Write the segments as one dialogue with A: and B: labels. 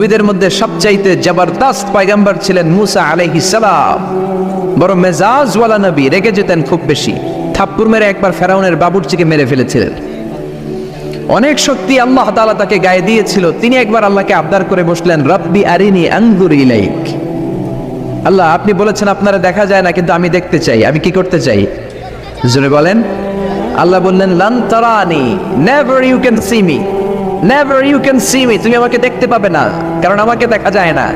A: নবীদের মধ্যে সবচাইতে জবরদস্ত পয়গম্বর ছিলেন মুসা আলাইহিস সালাম। বড় মেজাজওয়ালা নবী, রেগে যেতেন খুব বেশি। থাপ্পড় মেরে একবার ফেরাউনের বাবুর্চিকে মেরে ফেলেছিলেন। অনেক শক্তি আল্লাহ তাআলা তাকে গায়ে দিয়েছিল। তিনি একবার আল্লাহকে আবদার করে বসলেন, রব্বি আরিনি আনজুর ইলাইক। আল্লাহ, আপনি বলেছেন আপনারা দেখা যায় না, কিন্তু আমি দেখতে চাই। আমি কি করতে চাই? জোরে বলেন। আল্লাহ বললেন, লান তারানি, never you can see me, never you can see me. তুমি আমাকে দেখতে পাবে না, কারণ আমাকে দেখা যায় না।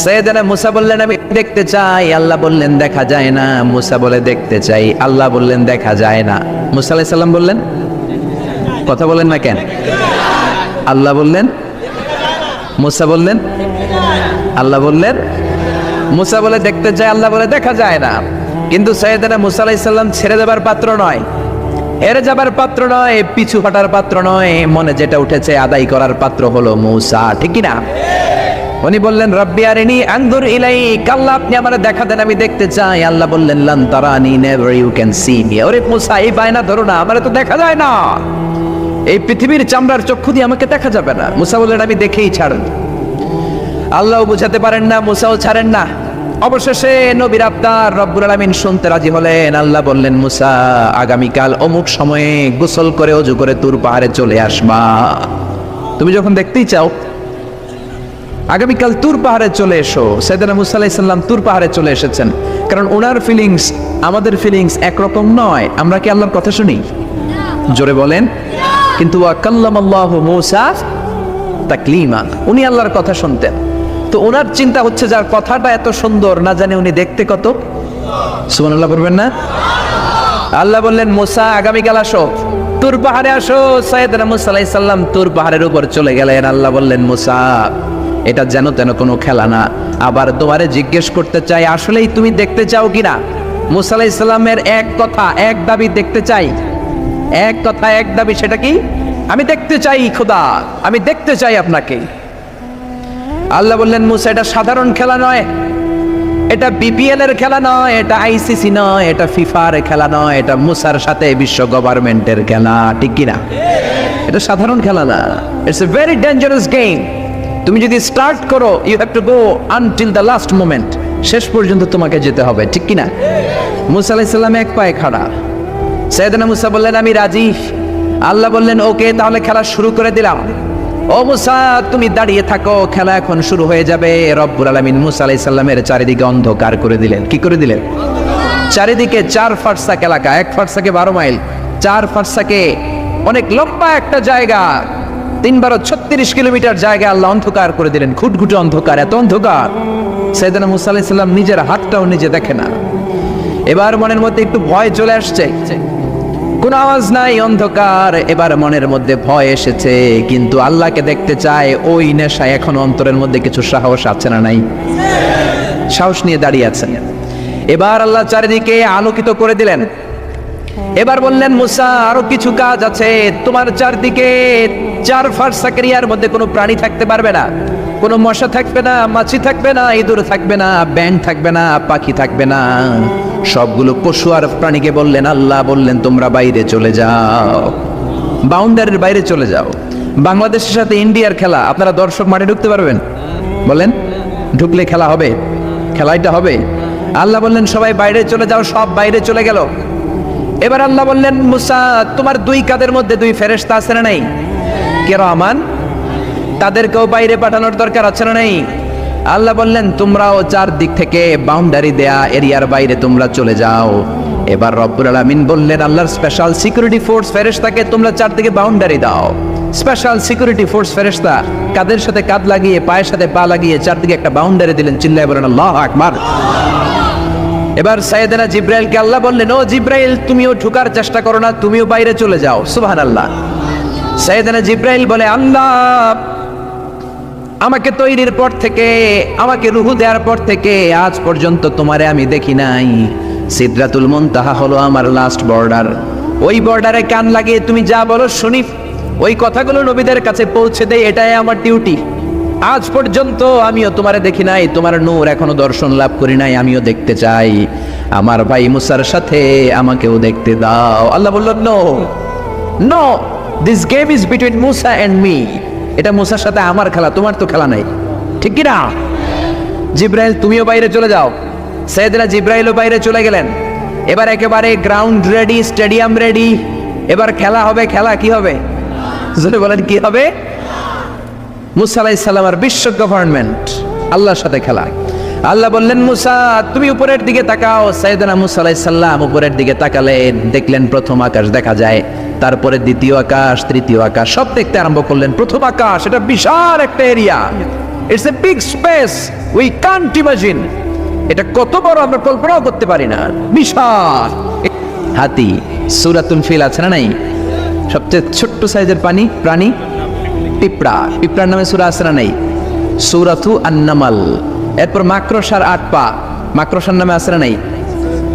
A: সাইয়েদনা মুসা বললেন, আমি দেখতে চাই। আল্লাহ বললেন, দেখা যায় না। মুসা বলে, দেখতে চাই। আল্লাহ বললেন, দেখা যায় না। মুসা আলাইহিস সালাম বললেন, কথা বলেন না কেন? আল্লাহ বললেন, মুসা বললেন, আল্লাহ বললেন। মুসা বলে দেখতে চায়, আল্লাহ বলে দেখা যায় না। কিন্তু সাইয়েদনা মুসা আলাইহিস সালাম ছেড়ে দেবার পাত্র নয়, হেরে যাবার পাত্র নয়, পিছু হটার পাত্র নয়। মনে যেটা উঠেছে আদায় করার পাত্র হলো মুসা, ঠিক কি না? উনি বললেন, রব্বি আরিনি আনজুর ইলাইক। আল্লাহ, আপনি আমারে দেখা দেন, আমি দেখতে চাই। আল্লাহ বললেন, লান তারানি, never you can see me. ওরে মুসা, এই বায়না ধরো না, আমারে তো দেখা যায় না। এই পৃথিবীর চামড়ার চক্ষু দিয়ে আমাকে দেখা যাবে না। মুসা বললেন, আমি দেখেই ছাড়ব। আল্লাহও বুঝাতে পারেন না, মুসাও ছাড়েন না। অবশেষে নবীর আবদার রব্বুল আলামিন শুনতে রাজি হলেন। আল্লাহ বললেন, মুসা, আগামীকাল অমুক সময়ে গোসল করে ওযু করে তুর পাহাড়ে চলে আসবা। তুমি যখন দেখতেই চাও, আগামীকাল তুর পাহাড়ে চলে এসো। সাইয়েদনা মুসা আলাইহিস সালাম তুর পাহাড়ে চলে এসেছেন, কারণ ওনার ফিলিংস আমাদের ফিলিংস একরকম নয়। আমরা কি আল্লাহর কথা শুনি? জোরে বলেন। কিন্তু ওয়া কাল্লামাল্লাহু মুসা তাকলিমা, উনি আল্লাহর কথা শুনতেন। তো ওনার চিন্তা হচ্ছে, যার কথাটা এত সুন্দর, না জানি উনি দেখতে কত। সুবহানাল্লাহ বলবেন না? আল্লাহ বললেন, মুসা, আগামীকাল আসো, তুর পাহাড়ে আসো। সাইয়েদনা মুসা আলাইহিস সালাম তুর পাহাড়ের উপর চলে গেলেন। আল্লাহ বললেন, মুসা, এটা যেন তেন কোনো খেলা না। আবার তোমারে জিজ্ঞেস করতে চাই, আসলেই তুমি দেখতে চাও কিনা? মুসা আলাইহিস সালামের এক কথা এক দাবি, দেখতে চাই। এক কথা এক দাবি, সেটা কি? আমি দেখতে চাই খোদা, আমি দেখতে চাই আপনাকে। আল্লাহ বললেন, মুসা, এটা সাধারণ খেলা নয়, এটা বিপিএল এর খেলা নয়, এটা আইসিসি নয়, এটা ফিফার খেলা নয়, এটা মুসার সাথে বিশ্ব গভর্নমেন্টের খেলা, ঠিক কিনা? এটা সাধারণ খেলা না। It's a very dangerous game. তুমি যদি স্টার্ট করো, you have to go until the last moment. শেষ পর্যন্ত তোমাকে যেতে হবে, ঠিক কিনা? মুসা আলাইহিস সালাম এক পায়ে খাড়া। সাইয়েদনা মুসা বললেন, আমি রাজি। আল্লাহ বললেন, ওকে, তাহলে খেলা শুরু করে দিলাম। ও মুসা, তুমি দাঁড়িয়ে থাকো, খেলা এখন শুরু হয়ে যাবে। রব্বুল আলামিন মুসা আলাইহিস সালামের চারিদিকে অন্ধকার করে দিলেন। কি করে দিলেন? চারিদিকে 4 ফারসাক এলাকা, 1 ফারসাকে 12 মাইল, 4 ফারসাকে অনেক লম্বা একটা জায়গা, 3×36 কিলোমিটার জায়গা আল্লাহ অন্ধকার করে দিলেন। ঘুটঘুটে অন্ধকার, এত অন্ধকার সাইয়েদনা মুসা আলাইহিস সালাম নিজের হাতটাও নিজে দেখে না। এবার মনের মধ্যে একটু ভয় চলে আসছে, কোনো আওয়াজ নাই, অন্ধকার। এবার মনের মধ্যে ভয় এসেছে, কিন্তু আল্লাহকে দেখতে চায়। ওই নেশায় এখন অন্তরের মধ্যে কিছু সাহস আছে না নাই? সাহস নিয়ে দাঁড়িয়ে আছেন। এবার আল্লাহ চারিদিকে আলোকিত করে দিলেন। এবার বললেন, মুসা, আরো কিছু কাজ আছে। তোমার চারদিকে 4 ফারসাক এরিয়ার মধ্যে কোনো প্রাণী থাকতে পারবে না, কোনো মশা থাকবে না, মাছি থাকবে না, ইঁদুর থাকবে না, ব্যাঙ থাকবে না, পাখি থাকবে না। সবগুলো পশু আর প্রাণীকে বললেন, আল্লাহ বললেন, তোমরা বাইরে চলে যাও, বাউন্ডারির বাইরে চলে যাও। বাংলাদেশের সাথে ইন্ডিয়ার খেলা, আপনারা দর্শক মাঠে ঢুকতে পারবেন? বলেন, ঢুকলে খেলা হবে? খেলাটা হবে? আল্লাহ বললেন, সবাই বাইরে চলে যাও। সব বাইরে চলে গেল। এবার আল্লাহ বললেন, মুসা, তোমার 2 কাঁধের মধ্যে 2 ফেরেশতা আছে না নাই? কিরামান, তাদেরকেও বাইরে পাঠানোর দরকার আছে না নাই? আল্লাহ বললেন, তোমরাও 4 দিক থেকে বাউন্ডারি দেয়া এরিয়ার বাইরে তোমরা চলে যাও। এবার রব্বুল আলামিন বললেন, আল্লাহর স্পেশাল সিকিউরিটি ফোর্স ফেরেশতাকে তোমরা 4 দিকে বাউন্ডারি দাও। স্পেশাল সিকিউরিটি ফোর্স ফেরেশতা কাদের সাথে কাঁধ লাগিয়ে, পায়ের সাথে পা লাগিয়ে 4 দিকে একটা বাউন্ডারি দিলেন। চিল্লায়ে বলেন, আল্লাহু আকবার। এবার সাইয়েদনা জিবরাইলকে আল্লাহ বললেন, ও জিবরাইল, তুমিও ঢোকার চেষ্টা করো না, তুমিও বাইরে চলে যাও। সুবহানাল্লাহ। সাইয়েদনা জিবরাইল বলে, আল্লাহ, আমাকে তৈরির পর থেকে, আমাকে রূহ দেওয়ার পর থেকে আজ পর্যন্ত তোমারে আমি দেখি নাই। সিদরাতুল মুনতাহা হলো আমার লাস্ট বর্ডার। ওই বর্ডারে কান লাগিয়ে তুমি যা বলো শুনি, ওই কথাগুলো নবীদের কাছে পৌঁছে দেই, এটাই আমার ডিউটি। আজ পর্যন্ত আমিও তোমারে দেখি নাই, তোমার নূর এখনো দর্শন লাভ করি নাই, আমিও দেখতে চাই। আমার ভাই মুসার সাথে আমাকেও দেখতে দাও। আল্লাহ বলল, no no, this game is between Musa and me. এটা মুসার সাথে আমার খেলা, তোমার তো খেলা নাই। ঠিক কি না? জিব্রাইল তুমিও বাইরে চলে যাও। সাইয়েদনা জিব্রাইলও বাইরে চলে গেলেন। এবার একেবারে গ্রাউন্ড রেডি, স্টেডিয়াম রেডি। এবার খেলা হবে। খেলা কি হবে? জোরে বলেন কি হবে? মুসা আলাইহিস সালামের বিশ্ব গভর্নমেন্ট, আল্লাহর সাথে খেলা। আল্লাহ বললেন মুসা তুমি উপরের দিকে তাকাও। সাইয়েদনা মুসা আলাইহিস সালাম উপরের দিকে তাকালেন, দেখলেন প্রথম আকাশ দেখা যায়, তারপরে দ্বিতীয় আকাশ, তৃতীয় আকাশ, সব দেখতে আরম্ভ করলেন। প্রথম আকাশ, এটা বিশাল একটা area, it's a big space, we can't imagine. এটা কত বড় আমরা কল্পনাও করতে পারি না, বিশাল। হাতি, সূরাতুল ফিল আছে না নাই? সবচেয়ে ছোট্ট সাইজের প্রাণী পিঁপড়া। পিঁপড়ার নামে সূরা আছে না নাই? সূরাতু আন-নামাল। এরপর মাকড়সার 8 পা, মাকড়সার নামে আছে না নাই?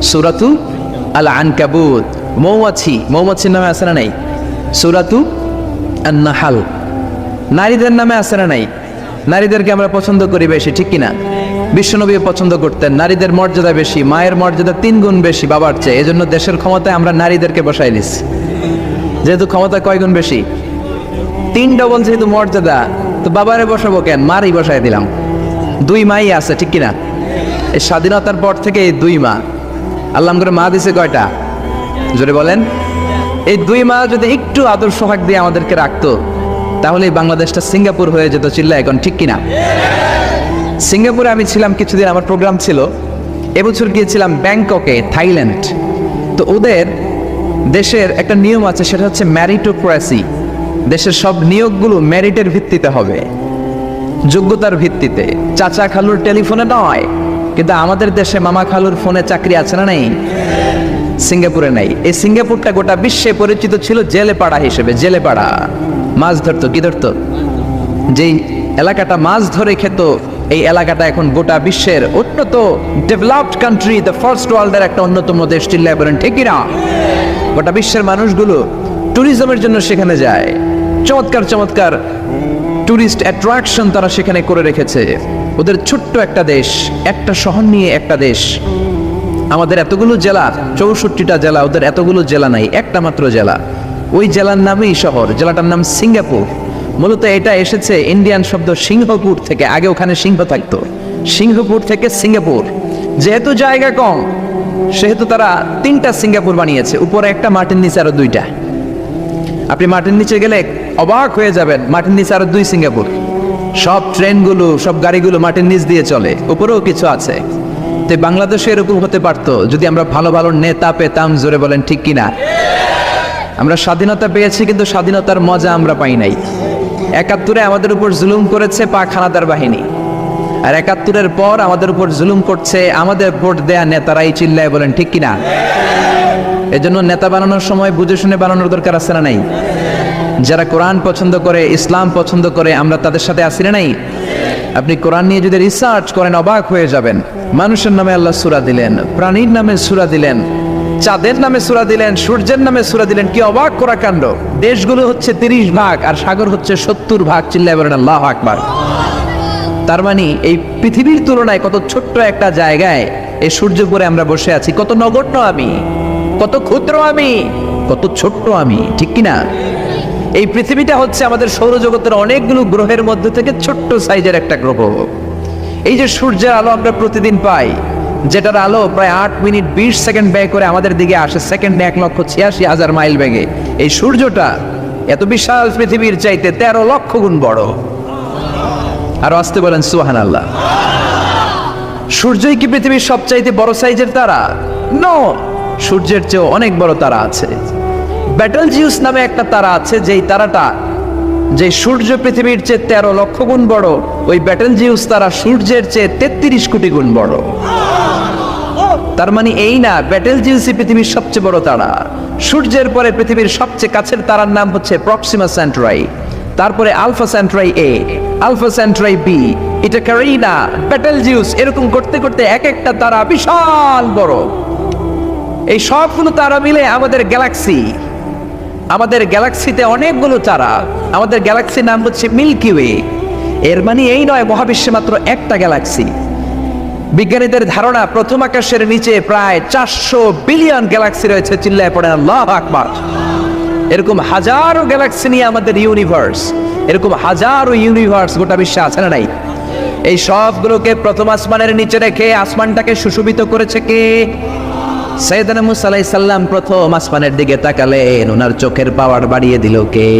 A: সূরাতু আল-আনকাবুত। মৌমাছির নামে আছে না নাই? সূরাতু আন-নাহাল। নারীদের নামে আছে না নাই? নারীদেরকে আমরা পছন্দ করি বেশি, ঠিক কিনা? বিশ্বনবী পছন্দ করতেন, নারীদের মর্যাদা বেশি, মায়ের মর্যাদা 3 গুণ বেশি বাবার চেয়ে। এজন্য দেশের ক্ষমতায় আমরা নারীদেরকে বসাই দিচ্ছি। যেহেতু ক্ষমতা কয় গুণ বেশি, 3 ডবল যেহেতু মর্যাদা, তো বাবারে বসাবো কেন, মারই বসাই দিলাম। 2 মাই আছে, ঠিক কিনা? এই স্বাধীনতার পর থেকে এই 2 মা, আল্লাহ করে মা দিছে কয়টা? জোরে বলেন। এই 2 মা যদি একটু আদর সোহাগ দিয়ে আমাদেরকে রাখতো, তাহলে বাংলাদেশটা সিঙ্গাপুর হয়ে যেত। চিল্লা এখন, ঠিক কিনা? সিঙ্গাপুরে আমি ছিলাম কিছুদিন, আমার প্রোগ্রাম ছিল। এবছর গিয়েছিলাম ব্যাংককে, থাইল্যান্ড। তো ওদের দেশের একটা নিয়ম আছে, সেটা হচ্ছে ম্যারিটোক্রেসি। দেশের সব নিয়োগগুলো মেরিটের ভিত্তিতে হবে, যোগ্যতার ভিত্তিতে। চাচা খালুর টেলিফোনে নয়। কিন্তু আমাদের দেশে মামা খালুর ফোনে চাকরি আছে না নেই? সিঙ্গাপুরে নাই। এই সিঙ্গাপুরটা গোটা বিশ্বে পরিচিত ছিল জেলেপাড়া হিসেবে। জেলেপাড়া মাছ ধরতো, কি ধরতো? যেই এলাকাটা মাছ ধরে খেত, এই এলাকাটা এখন গোটা বিশ্বের উন্নত ডেভেলপড কান্ট্রি, দ্য ফার্স্ট ওয়ার্ল্ডের একটা অন্যতম দেশ। চিল্লায় বলেন ঠিক কিনা? গোটা বিশ্বের মানুষগুলো ট্যুরিজমের জন্য সেখানে যায়। চমৎকার চমৎকার টুরিস্ট অ্যাট্রাকশন তারা সেখানে করে রেখেছে। ওদের ছোট্ট একটা দেশ, একটা শহর নিয়ে একটা দেশ। আমাদের এতগুলো জেলা, 64টা জেলা, ওদের এতগুলো জেলা নাই, একটা মাত্র জেলা। ওই জেলার নামেই শহর, জেলাটার নাম সিঙ্গাপুর। মূলত এটা এসেছে ইন্ডিয়ান শব্দ সিংহপুর থেকে। আগে ওখানে সিংহ থাকতো, সিংহপুর থেকে সিঙ্গাপুর। যেহেতু জায়গা কম, সেহেতু তারা 3টা সিঙ্গাপুর বানিয়েছে, উপরে একটা, মাটির নিচে আরো 2টা। আপনি মাটির নিচে গেলে অবাক হয়ে যাবেন, মাটির নিচে আরো 2 সিঙ্গাপুর। সব ট্রেনগুলো, সব গাড়িগুলো মাটির নিচ দিয়ে চলে, উপরেও কিছু আছে। তো বাংলাদেশে এরকম হতে পারতো যদি আমরা ভালো ভালো নেতা পেতাম। জোরে বলেন ঠিক কিনা? আমরা স্বাধীনতা পেয়েছি, কিন্তু স্বাধীনতার মজা আমরা পাই নাই। 71-এ আমাদের উপর জুলুম করেছে পাক হানাদার বাহিনী, আর 71-এর পর আমাদের উপর জুলুম করছে আমাদের ভোট দেয়া নেতারাই। চিল্লায় বলেন ঠিক কিনা? এজন্য নেতা বানানোর সময় বুঝে শুনে বানানোর দরকার আছে না নাই? যারা কোরআন পছন্দ করে, ইসলাম পছন্দ করে, আমরা তাদের সাথে আছি না নাই? আপনি কোরআন নিয়ে যদি রিসার্চ করেন অবাক হয়ে যাবেন। মানুষের নামে আল্লাহ সূরা দিলেন, প্রাণীর নামে সূরা দিলেন, চাঁদের নামে সূরা দিলেন, সূর্যের নামে সূরা দিলেন। কি অবাক করা কাণ্ড! দেশগুলো হচ্ছে 30 ভাগ আর সাগর হচ্ছে 70 ভাগ। চিল্লায় বলেন আল্লাহু আকবার। তার মানে এই পৃথিবীর তুলনায় কত ছোট্ট একটা জায়গায় এই সূর্যপুরে আমরা বসে আছি। কত নগণ্য আমি, কত ক্ষুদ্র আমি, কত ছোট্ট আমি, ঠিক কিনা? এই পৃথিবীটা হচ্ছে আমাদের সৌরজগতের অনেকগুলো গ্রহের মধ্যে থেকে ছোট্ট সাইজের একটা গ্রহ। এই যে সূর্যের আলো আমরা প্রতিদিন পাই, যেটার আলো প্রায় 8 মিনিট 20 সেকেন্ড ব্যয় করে আমাদের দিকে আসে, সেকেন্ডে 1,86,000 মাইল বেগে। এই সূর্যটা এত বিশাল পৃথিবীর চাইতে 13 লক্ষ গুণ বড়। আর আসতে বলেন সুবহানাল্লাহ। সূর্যই কি পৃথিবীর সবচাইতে বড় সাইজের তারা? নো, সূর্যের চেয়েও অনেক বড় তারা আছে। ব্যাটেলজিউস নামে একটা তারা আছে, যেই তারাটা, যে সূর্য পৃথিবীর চেয়ে 13 লক্ষ গুণ বড়, ওই ব্যাটেলজিউস তারা সূর্যের চেয়ে 33 কোটি গুণ বড়। তার মানে এই না ব্যাটেলজিউসই পৃথিবীর সবচেয়ে বড় তারা। সূর্যের পরে পৃথিবীর সবচেয়ে কাছের তারার নাম হচ্ছে প্রক্সিমা সেন্টরাই, তারপরে আলফা সেন্টরাই এ, আলফা সেন্টরাই বি, এটা ক্যারিনা, ব্যাটেলজিউস, এরকম করতে করতে এক একটা তারা বিশাল বড়। এই সবগুলো তারা মিলে আমাদের গ্যালাক্সি। আমাদের গ্যালাক্সিতে অনেকগুলো তারা। আমাদের গ্যালাক্সির নাম হচ্ছে মিল্কি ওয়ে। এর মানে এই নয় মহাবিশ্বে মাত্র একটা গ্যালাক্সি। বিজ্ঞানীদের ধারণা প্রথম আকাশের নিচে প্রায় 400 বিলিয়ন গ্যালাক্সি রয়েছে। চিল্লায় পড়েন আল্লাহু আকবার। এরকম হাজারো গ্যালাক্সি নিয়ে আমাদের ইউনিভার্স, এরকম হাজারো ইউনিভার্স গোটা বিশ্বে আছে না নাই? এই সবগুলোকে প্রথম আসমানের নিচে রেখে আসমানটাকে সুশোভিত করেছে কে? সাইয়েদনা মুসা আলাইহিস সালাম প্রথম আসমানের দিকে তাকালেন, ওনার চোখের পাওয়ার বাড়িয়ে দিল কে?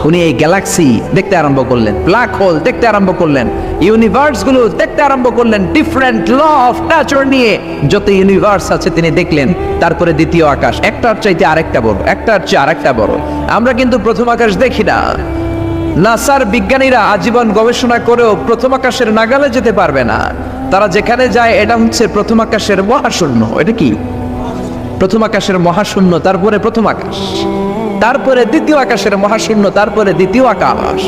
A: উনি এই গ্যালাক্সি দেখতে আরম্ভ করলেন, ব্ল্যাক হোল দেখতে আরম্ভ করলেন, ইউনিভার্স গুলো দেখতে আরম্ভ করলেন, ডিফারেন্ট ল অফ নেচার নিয়ে যত ইউনিভার্স আছে তিনি দেখলেন। তারপরে দ্বিতীয় আকাশ, একটার চাইতে আরেকটা বড়, একটার চেয়ে আরেকটা বড়। আমরা কিন্তু প্রথম আকাশ দেখি না। নাসার বিজ্ঞানীরা আজীবন গবেষণা করেও প্রথম আকাশের নাগালে যেতে পারবে না। তারা যেখানে যায় এটা হচ্ছে প্রথম আকাশের মহাশূন্য। এটা কি? প্রথম আকাশের মহাশূন্য, তারপরে প্রথম আকাশ, তারপরে দ্বিতীয় আকাশের মহাশূন্য, তারপরে দ্বিতীয় আকাশ,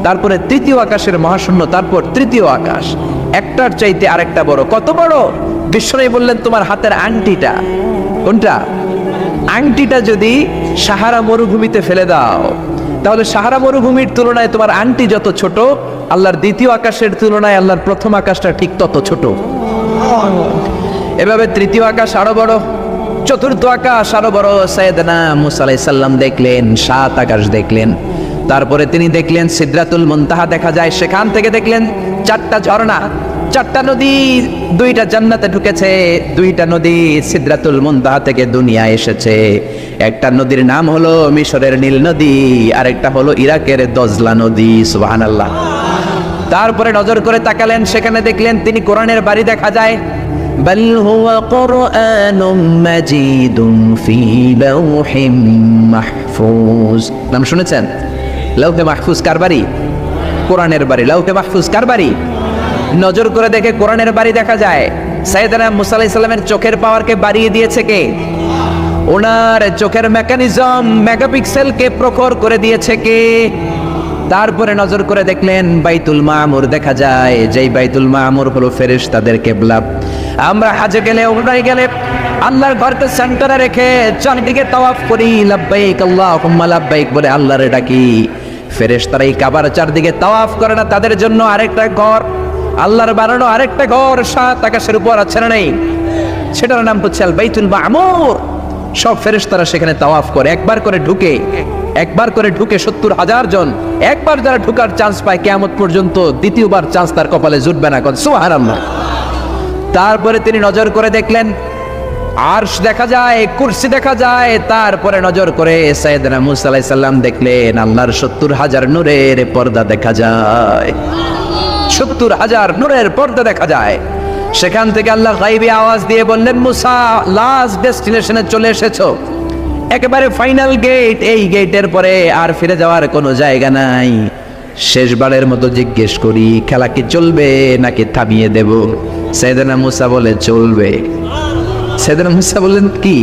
A: তারপরে তৃতীয় আকাশের মহাশূন্য, তারপর তৃতীয় আকাশ। একটার চাইতে আরেকটা বড়। কত বড়? বিশ্বনবী বললেন তোমার হাতের আংটিটা, কোনটা? আংটিটা যদি সাহারা মরুভূমিতে ফেলে দাও, তাহলে সাহারা মরুভূমির তুলনায় তোমার আংটি যত ছোট, আল্লাহর দ্বিতীয় আকাশের তুলনায় আল্লাহর প্রথম আকাশটা ঠিক তত ছোট। এভাবে তৃতীয় আকাশ আরো বড়, চতুর্থ আকাশ আরো বড়। সাইয়েদনা মুসা আলাইহিস সালাম দেখলেন 7 আকাশ দেখলেন। তারপরে তিনি দেখলেন সিদরাতুল মুনতাহা দেখা যায়, সেখান থেকে দেখলেন 4টা ঝর্ণা, 4টা নদী, 2টা জান্নাতে ঢুকেছে, 2টা নদী সিদরাতুল মুনতাহা থেকে দুনিয়ায় এসেছে। একটা নদীর নাম হলো মিশরের নীল নদী, আরেকটা হলো ইরাকের দজলা নদী। সুবহানাল্লাহ। তারপরে নজর করে তাকালেন, সেখানে দেখলেন তিনি কোরআনের বাড়ি দেখা যায়। বাল হুয়া কুরআনুম মাজিদুন ফি লাওহিম মাহফুজ। নাম শুনেছেন? লাওহে মাহফুজ কার বাড়ি? কোরআনের বাড়ি। লাওহে মাহফুজ কার বাড়ি? নজর করে দেখে কোরআনের বাড়ি দেখা যায়। সাইয়েদনা মুসা আলাইহিস সালামের চোখের পাওয়ারকে বাড়িয়ে দিয়েছে কে? ওনার চোখের মেকানিজম, মেগাপিক্সেলকে প্রখর করে দিয়েছে কে? তারপরে নজর করে দেখলেন বাইতুল মামুর দেখা যায়, যেই বাইতুল মামুর হলো ফেরেশতাদের কিবলা। আমরা হাজে গেলে, উমরায় গেলে আল্লাহর ঘরকে সেন্টারে রেখে চারদিকে তাওয়াফ করি, লাব্বাইক আল্লাহুম্মা লাব্বাইক বলে আল্লাহরে ডাকি। ফেরেশতারা এই কাবার চারদিকে তাওয়াফ করে না, তাদের জন্য আরেকটা ঘর, আল্লাহর বানানো আরেকটা ঘর 7 আকাশের উপর আছে না নেই? সেটার নাম হচ্ছে আল বাইতুল মামুর। সব ফেরেশতারা সেখানে তাওয়াফ করে, একবার করে ঢুকে 70,000 জন। একবার যারা ঢুকার চান্স পায় কিয়ামত পর্যন্ত দ্বিতীয়বার চান্স তার কপালে জুটবে না। সুবহানাল্লাহ। তারপরে তিনি নজর করে দেখলেন আরশ দেখা যায়, কুরসি দেখা যায়। তারপরে নজর করে সাইয়েদনা মুসা আলাইহিস সালাম দেখলেন আল্লাহর 70,000 নূরের পর্দা দেখা যায়। 70,000 নূরের পর্দা দেখা যায়। সেখান থেকে আল্লাহ গায়বী আওয়াজ দিয়ে বললেন, মুসা লাস্ট ডেস্টিনেশনে চলে এসেছো, একেবারে ফাইনাল গেট। এই গেটের পরে আর ফিরে যাওয়ার কোনো জায়গা নাই। শেষবারের মতো জিজ্ঞেস করি, খেলা কি চলবে নাকি থামিয়ে দেব? সাইয়েদনা মুসা বলে চলবে। সাইয়েদনা মুসা বললেন কি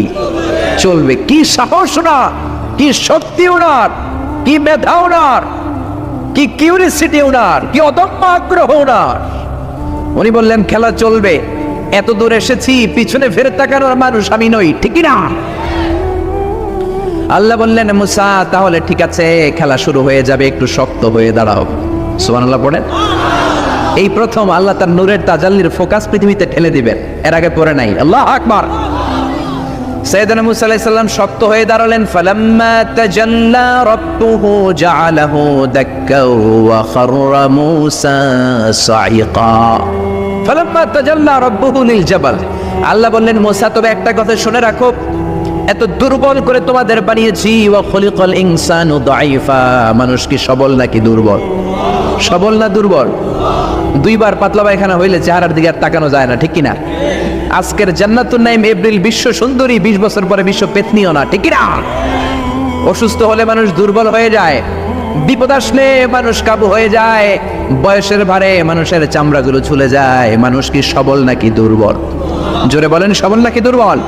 A: চলবে? কি সাহস ওনার, কি শক্তি ওনার, কি মেধা ওনার, কি কিউরিসিটি ওনার, কি অদম্য আগ্রহ ওনার। উনি বললেন খেলা চলবে। এত দূর এসেছি, পিছনে ফিরে তাকানোর মানুষ আমি নই, ঠিক না? আল্লাহ বললেন মুসা তাহলে ঠিক আছে, খেলা শুরু হয়ে যাবে, একটু শক্ত হয়ে দাঁড়াও। সুবহানাল্লাহ পড়েন। এই প্রথম আল্লাহ তার নূরের তাজাল্লির ফোকাস পৃথিবীতে ঠেলে দিবেন, এর আগে পড়ে নাই। আল্লাহু আকবার। সাইয়েদনা মুসা আলাইহিস সালাম শক্ত হয়ে দাঁড়ালেন। ফালাম্মা তাজাল্লা রাব্বুহু জাআলাহু দাক্কা ওয়া খাররা মুসা সাইকা। ফালাম্মা তাজাল্লা রাব্বুহু লিল জাবাল। আল্লাহ বললেন মুসা তবে একটা কথা শুনে রাখো, এত দুর্বল করে তোমাদের বানিয়েছি। ওয়া খলিকাল ইনসানু দাঈফা। মানুষ কি সবল নাকি দুর্বল? সবল না দুর্বল? দুইবার পাতলা পায়খানা হইলে চেহারার দিকে আর তাকানো যায় না, ঠিক কিনা? আজকের জান্নাতুন নাইম এপ্রিল বিশ্ব সুন্দরী, 20 বছর পরে বিশ্ব পেতনিও না, ঠিক কিনা? অসুস্থ হলে মানুষ দুর্বল হয়ে যায়, বিপদ আসলে মানুষ কাবু হয়ে যায়, বয়সের ভারে মানুষের চামড়াগুলো ঝুলে যায়। মানুষ কি সবল নাকি দুর্বল? জোরে বলেন, সবল নাকি দুর্বল?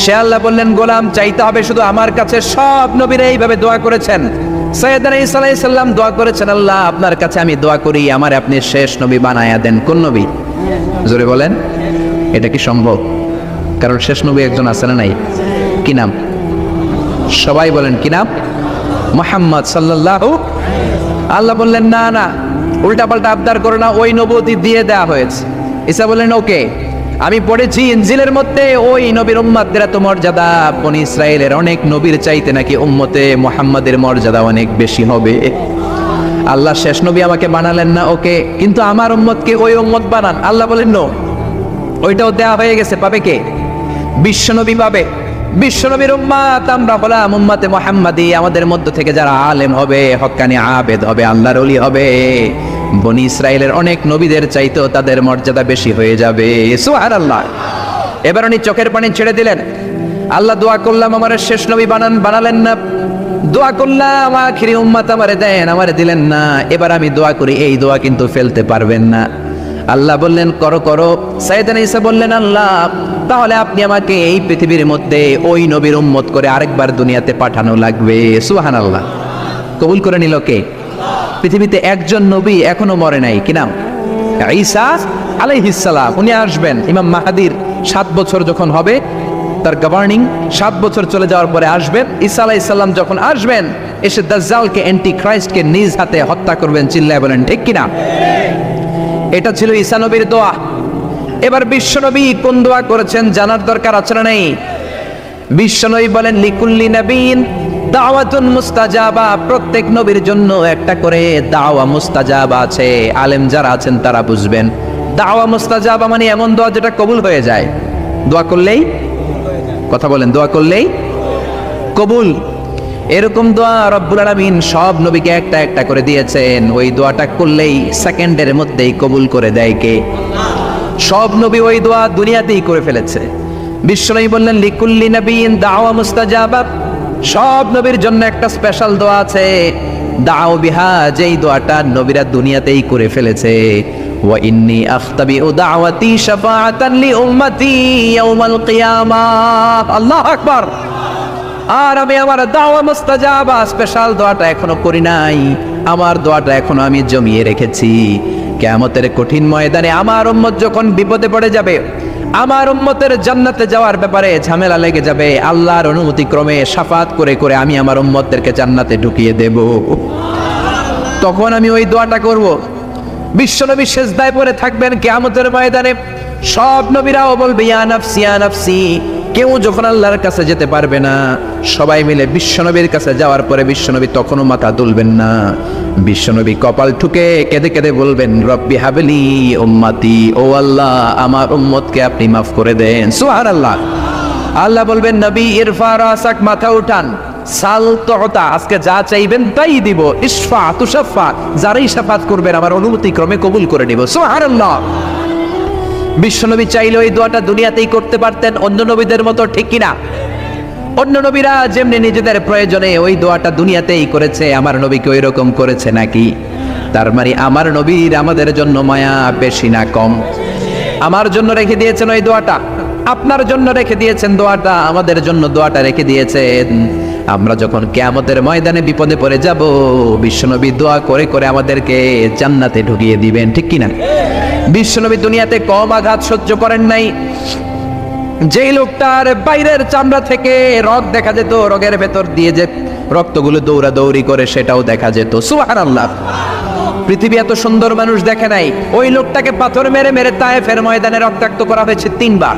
A: সে আল্লাহ বললেন গোলাম চাইতে হবে শুধু আমার কাছে। সব নবীরা এইভাবে দোয়া করেছেন। সাইয়েদনা ঈসা আলাইহিস সালাম দোয়া করেছেন, আল্লাহ আপনার কাছে আমি দোয়া করি আমারে আপনি শেষ নবী বানায়া দেন। কোন নবী? জোরে বলেন। এটা কি সম্ভব? কারণ শেষ নবী একজন আছে না নাই? কি নাম? সবাই বলেন কি নাম? মুহাম্মদ সাল্লাল্লাহু। আল্লাহ বললেন না না, উল্টা পাল্টা আবদার করো না, ওই নবুয়তি দিয়ে দেয়া হয়েছে। ঈসা বললেন ওকে, আমি পড়েছি ইনজিলের মধ্যে ওই নবীর উম্মতদের এত মর্যাদা, বনি ইসরায়েলের অনেক নবীর চাইতে নাকি উম্মতে মুহাম্মাদের মর্যাদা অনেক বেশি হবে। আল্লাহ শেষ নবী আমাকে বানালেন না, ওকে, কিন্তু আমার উম্মতকে ওই উম্মত বানান। আল্লাহ বলেন নো, ওইটাও দেয়া হয়ে গেছে। পাবে কে? বিশ্বনবী পাবে। বিশ্বনবীর উম্মত আমরা হলাম উম্মতে মুহাম্মাদি। আমাদের মধ্য থেকে যারা আলেম হবে, হক্কানি আবেদ হবে, আল্লাহর ওলি হবে, বনি ইসরাইলের অনেক নবীদের চাইতেও তাদের মর্যাদা বেশি হয়ে যাবে। সুবহানাল্লাহ। এবার উনি চোখের পানি ছেড়ে দিলেন। আল্লাহ দোয়া করলাম আমার শেষ নবী বানালেন না। দোয়া করলাম আখিরি উম্মত আমারে দেন, আমারে দিলেন না। এবার আমি দোয়া করি, এই দোয়া কিন্তু ফেলতে পারবেন না। আল্লাহ বললেন করো করো। সাইয়েদনা ঈসা বললেন আল্লাহ তাহলে আপনি আমাকে এই পৃথিবীর মধ্যে ওই নবীর উম্মত করে আরেকবার দুনিয়াতে পাঠানো লাগবে। সুবহানাল্লাহ। কবুল করে নিল কে? পৃথিবীতে একজন নবী এখনো মরে নাই, কি নাম? ঈসা আলাইহিস সালাম। উনি আসবেন ইমাম মাহদির 7 বছর যখন হবে, তার গভর্নিং 7 বছর চলে যাওয়ার পরে আসবেন। ঈসা আলাইহিস সালাম যখন আসবেন, এসে দাজ্জালকে, অ্যান্টি ক্রাইস্টকে নিজ হাতে হত্যা করবেন। চিল্লায় বলেন ঠিক কিনা? এটা ছিল ঈসা নবীর দোয়া। এবার বিশ্বনবী কোন দোয়া করেছেন জানার দরকার আছে না নেই? বিশ্বনবী বলেন লিকুল্লি নবীন দাওয়াতুন মুস্তাজাবা। প্রত্যেক নবীর জন্য একটা করে দাওয়া মুস্তাজাবা আছে। আলেম যারা আছেন তারা বুঝবেন। দাওয়া মুস্তাজাবা মানে এমন দোয়া যেটা কবুল হয়ে যায়। দোয়া করলেই, কথা বলেন, দোয়া করলেই কবুল। এরকম দোয়া রব্বুল আলামিন সব নবীকে একটা একটা করে দিয়েছেন। ওই দোয়াটা করলেই সেকেন্ডের মধ্যেই কবুল করে দেয় কে? সব নবী ওই দোয়া দুনিয়াতেই করে ফেলেছে। বিশ্বনবী বললেন লিকুল্লি নবীন দাওয়া মুস্তাজাবা। সব নবীর জন্য একটা স্পেশাল দোয়া আছে, দাও বিহা, যেই দোয়াটা নবীরা দুনিয়াতেই করে ফেলেছে। ওয়া ইন্নী আখতাবিউ দাওয়াতি শাফাআতান লি উম্মতি ইয়াউমাল কিয়ামাহ। আল্লাহু আকবার। আর আমি আমার দাওয়া মুস্তাজাবা স্পেশাল দোয়াটা এখনো করি নাই। আমার দোয়াটা এখনো আমি জমিয়ে রেখেছি। কিয়ামতের কঠিন ময়দানে আমার উম্মত যখন বিপদে পড়ে যাবে, আমার উম্মতের জান্নাতে যাওয়ার ব্যাপারে ঝামেলা লেগে যাবে, আল্লাহর অনুমতি ক্রমে শাফাত করে করে আমি আমার উম্মতদেরকে জান্নাতে ঢুকিয়ে দেব। তখন আমি ওই দোয়াটা করব। বিশ্বনবী সেজদায় পড়ে থাকবেন কিয়ামতের ময়দানে। সব নবীরাও বলবে ইয়া নাফসি ইয়া নাফসি। কেউ যখন আল্লাহর কাছে যেতে পারবে না, সবাই মিলে বিশ্বনবীর কাছে যাওয়ার পরে বিশ্বনবী তখনও মাথা তুলবেন না। বিশ্বনবী কপাল ঠুকে কেঁদে কেঁদে বলবেন রব্বি হাবলি উম্মতি। ও আল্লাহ আমার উম্মতকে আপনি মাফ করে দেন। সুবহানাল্লাহ। আল্লাহ বলবেন নবী ইরফা রাসাক, মাথা উঠান, সাল তুতা, আজকে যা চাইবেন তাই দিব। ইশফা তুশাফা, যারাই শাফাত করবেন আমার অনুমতি ক্রমে কবুল করে নিব। সুবহানাল্লাহ। বিশ্বনবী চাইলে ওই দোয়াটা দুনিয়াতেই করতে পারতেন অন্য নবীদের মতো, ঠিক কিনা? অন্য নবীরা যেমনি নিজেদের প্রয়োজনে ওই দোয়াটা দুনিয়াতেই করেছে, আমার নবীকে ওই রকম করেছে নাকি? তার মানে আমার নবীর আমাদের জন্য মায়া বেশি না কম? আমার জন্য রেখে দিয়েছেন ওই দোয়াটা, আপনার জন্য রেখে দিয়েছেন দোয়াটা, আমাদের জন্য দোয়াটা রেখে দিয়েছেন। আমরা যখন কিয়ামতের ময়দানে বিপদে পড়ে যাব, বিশ্বনবী দোয়া করে করে আমাদেরকে জান্নাতে ঢুকিয়ে দিবেন, ঠিক কিনা? বিশ্বনবী দুনিয়াতে কম আঘাত সহ্য করেন নাই। যেই লোকটার বাইরের চামড়া থেকে রগ দেখা যেত, রগের ভেতর দিয়ে যে রক্তগুলো দৌড়াদৌড়ি করে সেটাও দেখা যেত। সুবহানাল্লাহ। পৃথিবী এত সুন্দর মানুষ দেখে নাই। ওই লোকটাকে পাথর মেরে মেরে তায়েফের ময়দানে রক্তাক্ত করা হয়েছে 3 বার।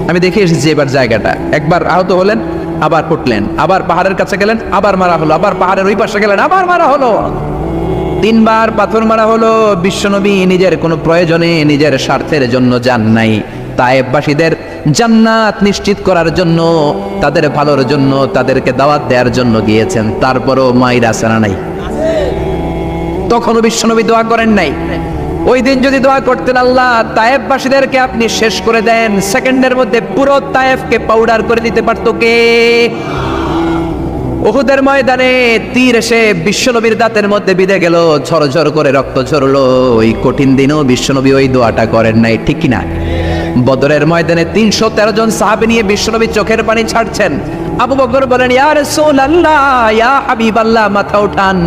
A: আমি দেখে এসেছি এবার জায়গাটা। একবার আহত হলেন, আবার উঠলেন, আবার পাহাড়ের কাছে গেলেন, আবার মারা হলো, আবার পাহাড়ের ওই পাশে গেলেন, আবার মারা হলো। 3 বার পাথর মারা হলো। বিশ্বনবী নিজের কোনো প্রয়োজনে, নিজের স্বার্থের জন্য যান নাই। তায়েফবাসীদের জান্নাত নিশ্চিত করার জন্য, তাদের ভালোর জন্য, তাদেরকে দাওয়াত দেওয়ার জন্য গিয়েছেন। তারপরও মাইর আসানা নাই, তখনও বিশ্বনবী দোয়া করেন নাই। ওই দিন যদি দোয়া করতেন আল্লাহ তায়েফবাসীদেরকে আপনি শেষ করে দেন, সেকেন্ডের মধ্যে পুরো তায়েফকে পাউডার করে দিতে পারতো কে? উহুদের ময়দানে তীর এসে বিশ্বনবীর দাঁতের মধ্যে বিঁধে গেল, ঝরঝর করে রক্ত ঝরলো। ওই কঠিন দিনেও বিশ্বনবী ওই দোয়াটা করেন নাই, ঠিক কিনা? বদরের ময়দানে 313 জন সাহাবী নিয়ে বিশ্বনবী চোখের পানি ছাড়ছেন। আবু বকর বলেন ইয়া রাসূলুল্লাহ, ইয়া হাবিবাল্লাহ, মাথা উঠান।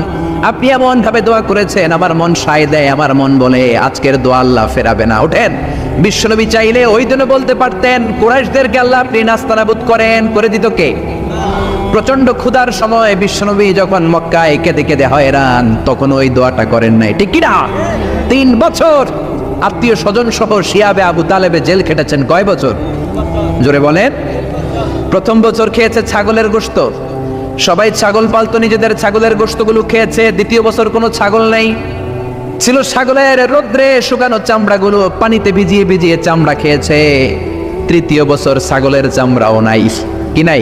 A: আপনি এমন ভাবে দোয়া করেছেন, আমার মন সায় দেয়, আমার মন বলে আজকের দোয়া আল্লাহ ফেরাবে না, ওঠেন। বিশ্বনবী চাইলে ওই দিনে বলতে পারতেন কুরাইশদেরকে আল্লাহ আপনি নাস্তানাবুদ করেন, করে দিত কে? প্রচন্ড ক্ষুধার সময় বিশ্বনবী যখন মক্কায় কেঁদে কেঁদে হয়রান, তখন ওই দোয়াটা করেন নাই, ঠিক কিনা? 3 বছর আত্মীয় স্বজন সহ শিয়াবে আবু তালেবে জেল খেটেছেন। কয় বছর? জোরে বলেন। প্রথম বছর খেয়েছে ছাগলের গোশত, সবাই ছাগল পালতো, নিজেদের ছাগলের গোশতগুলো খেয়েছে। দ্বিতীয় বছর কোনো ছাগল নেই, ছিল ছাগলের রোদ্রে শুকানো চামড়াগুলো পানিতে ভিজিয়ে ভিজিয়ে চামড়া খেয়েছে। তৃতীয় বছর ছাগলের চামড়াও নাই। কি নাই?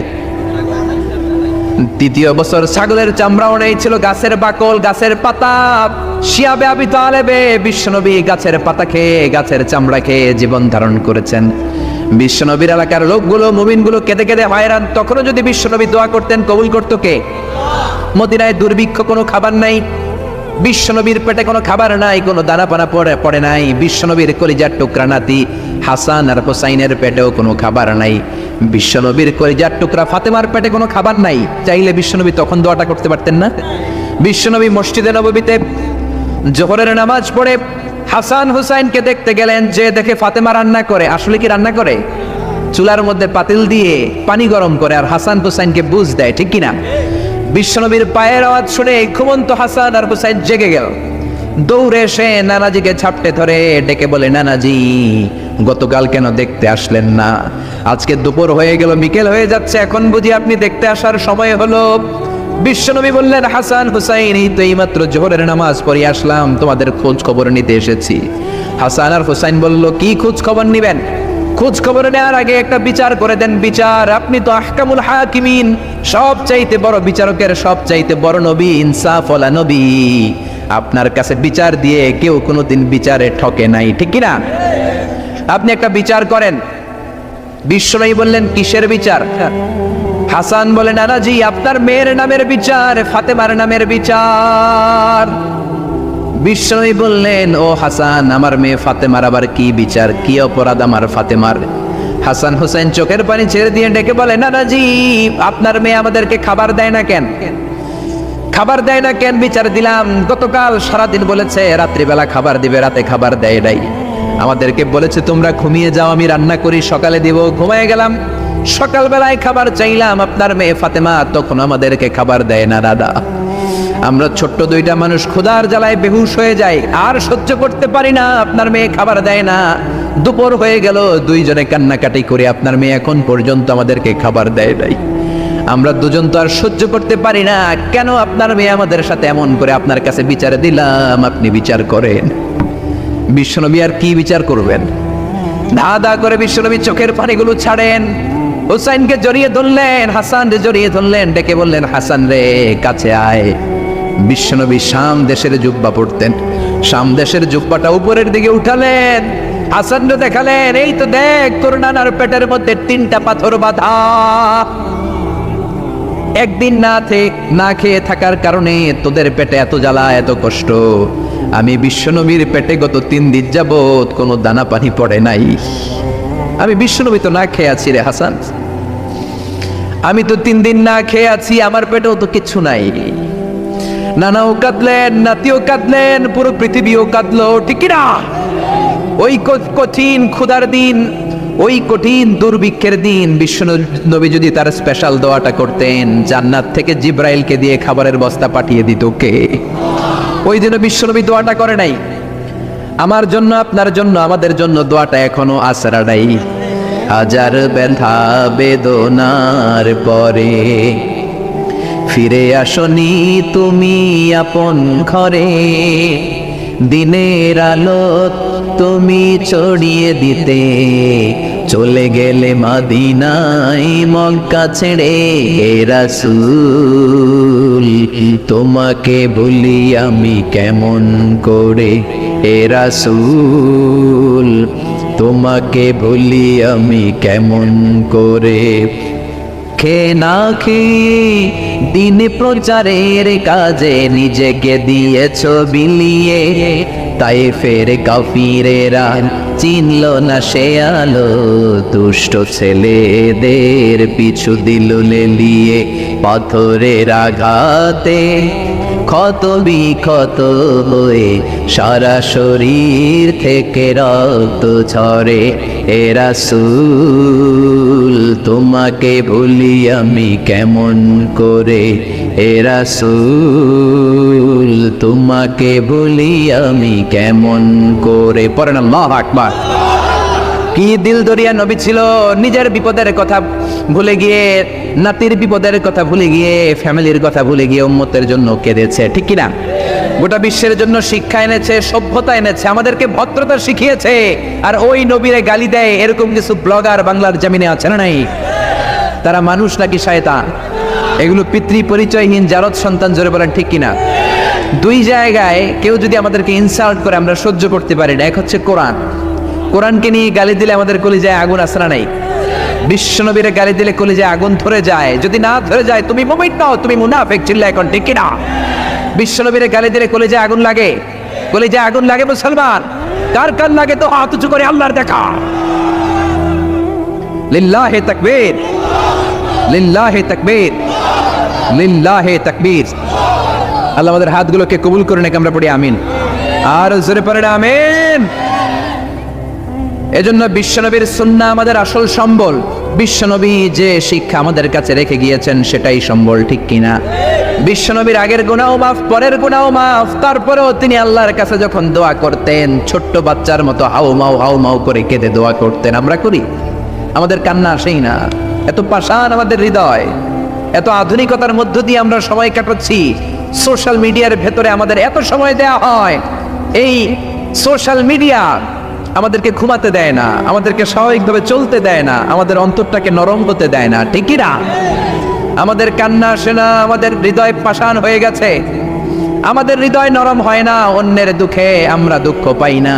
A: তৃতীয় বছর ছাগলের চামড়াও নেই, ছিল গাছের বাকল, গাছের পাতা। শিয়াবে আবি তালেবে বিশ্বনবী গাছের পাতা খেয়ে, গাছের চামড়া খেয়ে জীবন ধারণ করেছেন। বিশ্বনবীর এলাকার লোকগুলো, মুমিনগুলো কেঁদে কেঁদে হয়রান। তখনও যদি বিশ্বনবী দোয়া করতেন, কবুল করতো কে? মদিনায় দুর্ভিক্ষ, কোনো খাবার নাই। বিশ্বনবীর পেটে কোনো খাবার নাই, কোনো দানা পানা পড়ে নাই। বিশ্বনবীর কলিজার টুকরা নাতি হাসান আর হোসাইনের পেটেও কোনো খাবার নাই। বিশ্বনবীর কলিজার টুকরা ফাতেমার পেটে কোনো খাবার নাই। চাইলে বিশ্বনবী তখন দোয়াটা করতে পারতেন না? বিশ্বনবী মসজিদে নববীতে জোহরের নামাজ পড়ে হাসান হুসাইনকে দেখতে গেলেন। যে দেখে ফাতেমা রান্না করে। আসলে কি রান্না করে? চুলার মধ্যে পাতিল দিয়ে পানি গরম করে, আর হাসান হুসাইনকে বুঝ দেয়, ঠিক কিনা? বিশ্বনবীর পায়ের আওয়াজ শুনে ঘুমন্ত হাসান আর হুসাইন জেগে গেল। দৌড়ে এসে নানাজিকে ঝাপটে ধরে ডেকে বলে, নানাজি গতকাল কেন দেখতে আসলেন না? আজকে দুপুর হয়ে গেল, বিকেল হয়ে যাচ্ছে, এখন বুঝি আপনি দেখতে আসার সময় হলো? বিশ্বনবী বললেন, হাসান হুসাইন এই তো এইমাত্র জোহরের নামাজ পড়ে আসলাম, তোমাদের খোঁজ খবর নিতে এসেছি। হাসান আর হুসাইন বলল, কি খোঁজ খবর নিবেন? খোঁজ খবর নেওয়ার আগে একটা বিচার করে দেন। বিচার? আপনি তো আহকামুল হাকিমিন, সব চাইতে বড় বিচারকের সব চাইতে বড় নবী, ইনসাফওয়ালা নবী। আপনার কাছে বিচার দিয়ে কেউ কোনোদিন বিচারে ঠকে নাই, ঠিক কিনা? আপনি একটা বিচার করেন। বিশ্বনবী বললেন, কিসের বিচার? হাসান বলে, নানাজি আপনার মেয়ের নামের বিচার, ফাতেমার নামের বিচার। বিশ্বনবী বললেন, ও হাসান, আমার মেয়ে ফাতেমার আবার কি বিচার? কি অপরাধ আমার ফাতেমার? হাসান হুসাইন চোখের পানি ছেড়ে দিয়ে ডেকে বলে, নানাজি আপনার মেয়ে আমাদেরকে খাবার দেয় না কেন? খাবার দেয় না কেন? বিচার দিলাম। গতকাল সারাদিন বলেছে রাত্রিবেলা খাবার দিবে, রাতে খাবার দেয় নাই। আমাদেরকে বলেছে তোমরা ঘুমিয়ে যাও, আমি রান্না করি, সকালে দিব। ঘুমিয়ে গেলাম, সকালবেলায় খাবার চাইলাম, আপনার মেয়ে ফাতেমা তখন আমাদেরকে খাবার দেয় না। দাদা, আমরা ছোট্ট দুইটা মানুষ ক্ষুধার জ্বালায় বেহুশ হয়ে যাই, আর সহ্য করতে পারি না, আপনার মেয়ে খাবার দেয় না। দুপুর হয়ে গেল, দুইজনে কান্নাকাটি করে আপনার মেয়ে এখন পর্যন্ত আমাদেরকে খাবার দেয় নাই। আমরা দুজন তো আর সহ্য করতে পারি না, কেন আপনার মেয়ে আমাদের সাথে এমন করে? আপনার কাছে বিচারে দিলাম, আপনি বিচার করেন। বিশ্বনবী আর কি বিচার করবেন? ধা করে বিশ্বনবী চোখের পানিগুলো ছাড়েন, হুসাইনকে জড়িয়ে ধরলেন, হাসানকে জড়িয়ে ধরলেন, ডেকে বললেন, হাসান রে কাছে আয়। বিশ্বনবী শাম দেশের জুব্বা পড়তেন, শাম দেশের জুব্বাটা উপরের দিকে উঠালেন, হাসানকে দেখালেন, এই তো দেখ তোর নানার পেটের মধ্যে 3টা পাথর বাঁধা। একদিন না খেয়ে থাকার কারণে তোদের পেটে এত জ্বালা, এত কষ্ট। আমি বিশ্বনবীর পেটে গত 3 দিন যাবত কোনো দানা পানি পড়ে নাই। আমি বিশ্বনবী তো না খেয়ে আছি রে হাসান, আমি তো 3 দিন না খেয়ে আছি, আমার পেটেও তো কিছু নাই। নানাও কাঁদলেন, নাতিও কাঁদলেন, পুরো পৃথিবীও কাঁদলো, ঠিক না? ওই কঠিন ক্ষুধার দিন, ওই কঠিন দুর্ভিক্ষের দিন বিশ্বনবী যদি তার স্পেশাল দোয়াটা করতেন, জান্নাত থেকে জিব্রাইলকে দিয়ে খাবারের বস্তা পাঠিয়ে দিত কে? ওই দিন বিশ্বনবী দোয়াটা করে নাই। আমার জন্য, আপনার জন্য, আমাদের জন্য দোয়াটা এখনো আসরা নাই। হাজার ব্যথা বেদনার পরে ফিরে আসনি তুমি আপন ঘরে, দিনের আলো তুমি ছড়িয়ে দিতে চলে গেলে মদিনায় মক্কা ছেড়ে। হে রাসূল তোমাকে ভুলি আমি কেমন করে? হে রাসূল তোমাকে ভুলি আমি কেমন করে? খেয়ে না খেয়ে দিন প্রচারের কাজে নিজেকে দিয়েছ বিলিয়ে, তাই ফের কাফিরেরা চিনল না সে আলো। দুষ্ট ছেলেদের পিছু দিল লেলিয়ে, পাথরের আঘাতে ক্ষত বিক্ষত হয়ে সারা শরীর থেকে রক্ত ঝরে। হে রাসূল তোমাকে ভুলি আমি কেমন করে? হে রাসূল তোমাকে ভুলি আমি কেমন করে? পড়েন আল্লাহু আকবার। কি দিল দরিয়া নবী ছিল, নিজের বিপদের কথা ভুলে গিয়ে নাতির বিপদের কথা ভুলে গিয়ে ফ্যামিলির কথা ভুলে গিয়ে উম্মতের জন্য কেঁদেছে, ঠিক কিনা? গোটা বিশ্বের জন্য শিক্ষা এনেছে, সভ্যতা এনেছে, আমাদেরকে ভদ্রতা শিখিয়েছে। আর ওই নবীরে গালি দেয় এরকম কিছু ব্লগার বাংলার জমিনে আছে না নাই? তারা মানুষ নাকি শয়তান? এগুলো পিতৃ পরিচয়হীন জারদ সন্তান, জোরে বলেন ঠিক কিনা? দুই জায়গায় কেউ যদি আমাদেরকে ইনসাল্ট করে আমরা সহ্য করতে পারি না। এক হচ্ছে কোরআন, কোরআনকে নিয়ে গালি দিলে আমাদের কলিজায় আগুন আসে না নাই? বিশ্বনবীরে গালি দিলে কলিজায় আগুন ধরে যায়। যদি না ধরে যায় তুমি মুমিন নও, তুমি মুনাফিক। চিল্লা এখন ঠিক কিনা? বিশ্বনবীরে গালি দিলে কলিজায় আগুন লাগে, কলিজায় আগুন লাগে মুসলমান। কার কার লাগে তো হাত উঁচু করে আল্লাহর দেখা। লিল্লাহে তাকবীর, লিল্লাহে তাকবীর, লিল্লাহে তাকবীর। আল্লাহ আমাদের হাতগুলোকে কবুল করে নাকি আমরা পড়ি আমিন। আর জোরে পড়েন আমিন। এজন্য বিশ্বনবীর সুন্নাহ আমাদের আসল সম্বল। বিশ্বনবী যে শিক্ষা আমাদের কাছে রেখে গিয়েছেন সেটাই সম্বল, ঠিক কিনা? বিশ্বনবীর আগের গুনাহ মাফ, পরের গুনাহ মাফ, তারপরেও তিনি আল্লাহর কাছে যখন দোয়া করতেন ছোট্ট বাচ্চার মতো হাউ মাউ করে কেঁদে দোয়া করতেন। আমরা করি? আমাদের কান্না আসেই না। এত পাষাণ আমাদের হৃদয়, এত আধুনিকতার মধ্য দিয়ে আমরা সময় কাটাচ্ছি। সোশ্যাল মিডিয়ার ভেতরে আমাদের এত সময় দেয়া হয়। এই সোশ্যাল মিডিয়া আমাদেরকে ঘুমাতে দেয় না, আমাদেরকে স্বাভাবিকভাবে চলতে দেয় না, আমাদের অন্তরটাকে নরম হতে দেয় না, ঠিক কি না? আমাদের কান্না আসে না, আমাদের হৃদয় পাষাণ হয়ে গেছে, আমাদের হৃদয় নরম হয় না। অন্যের দুঃখে আমরা দুঃখ পাই না,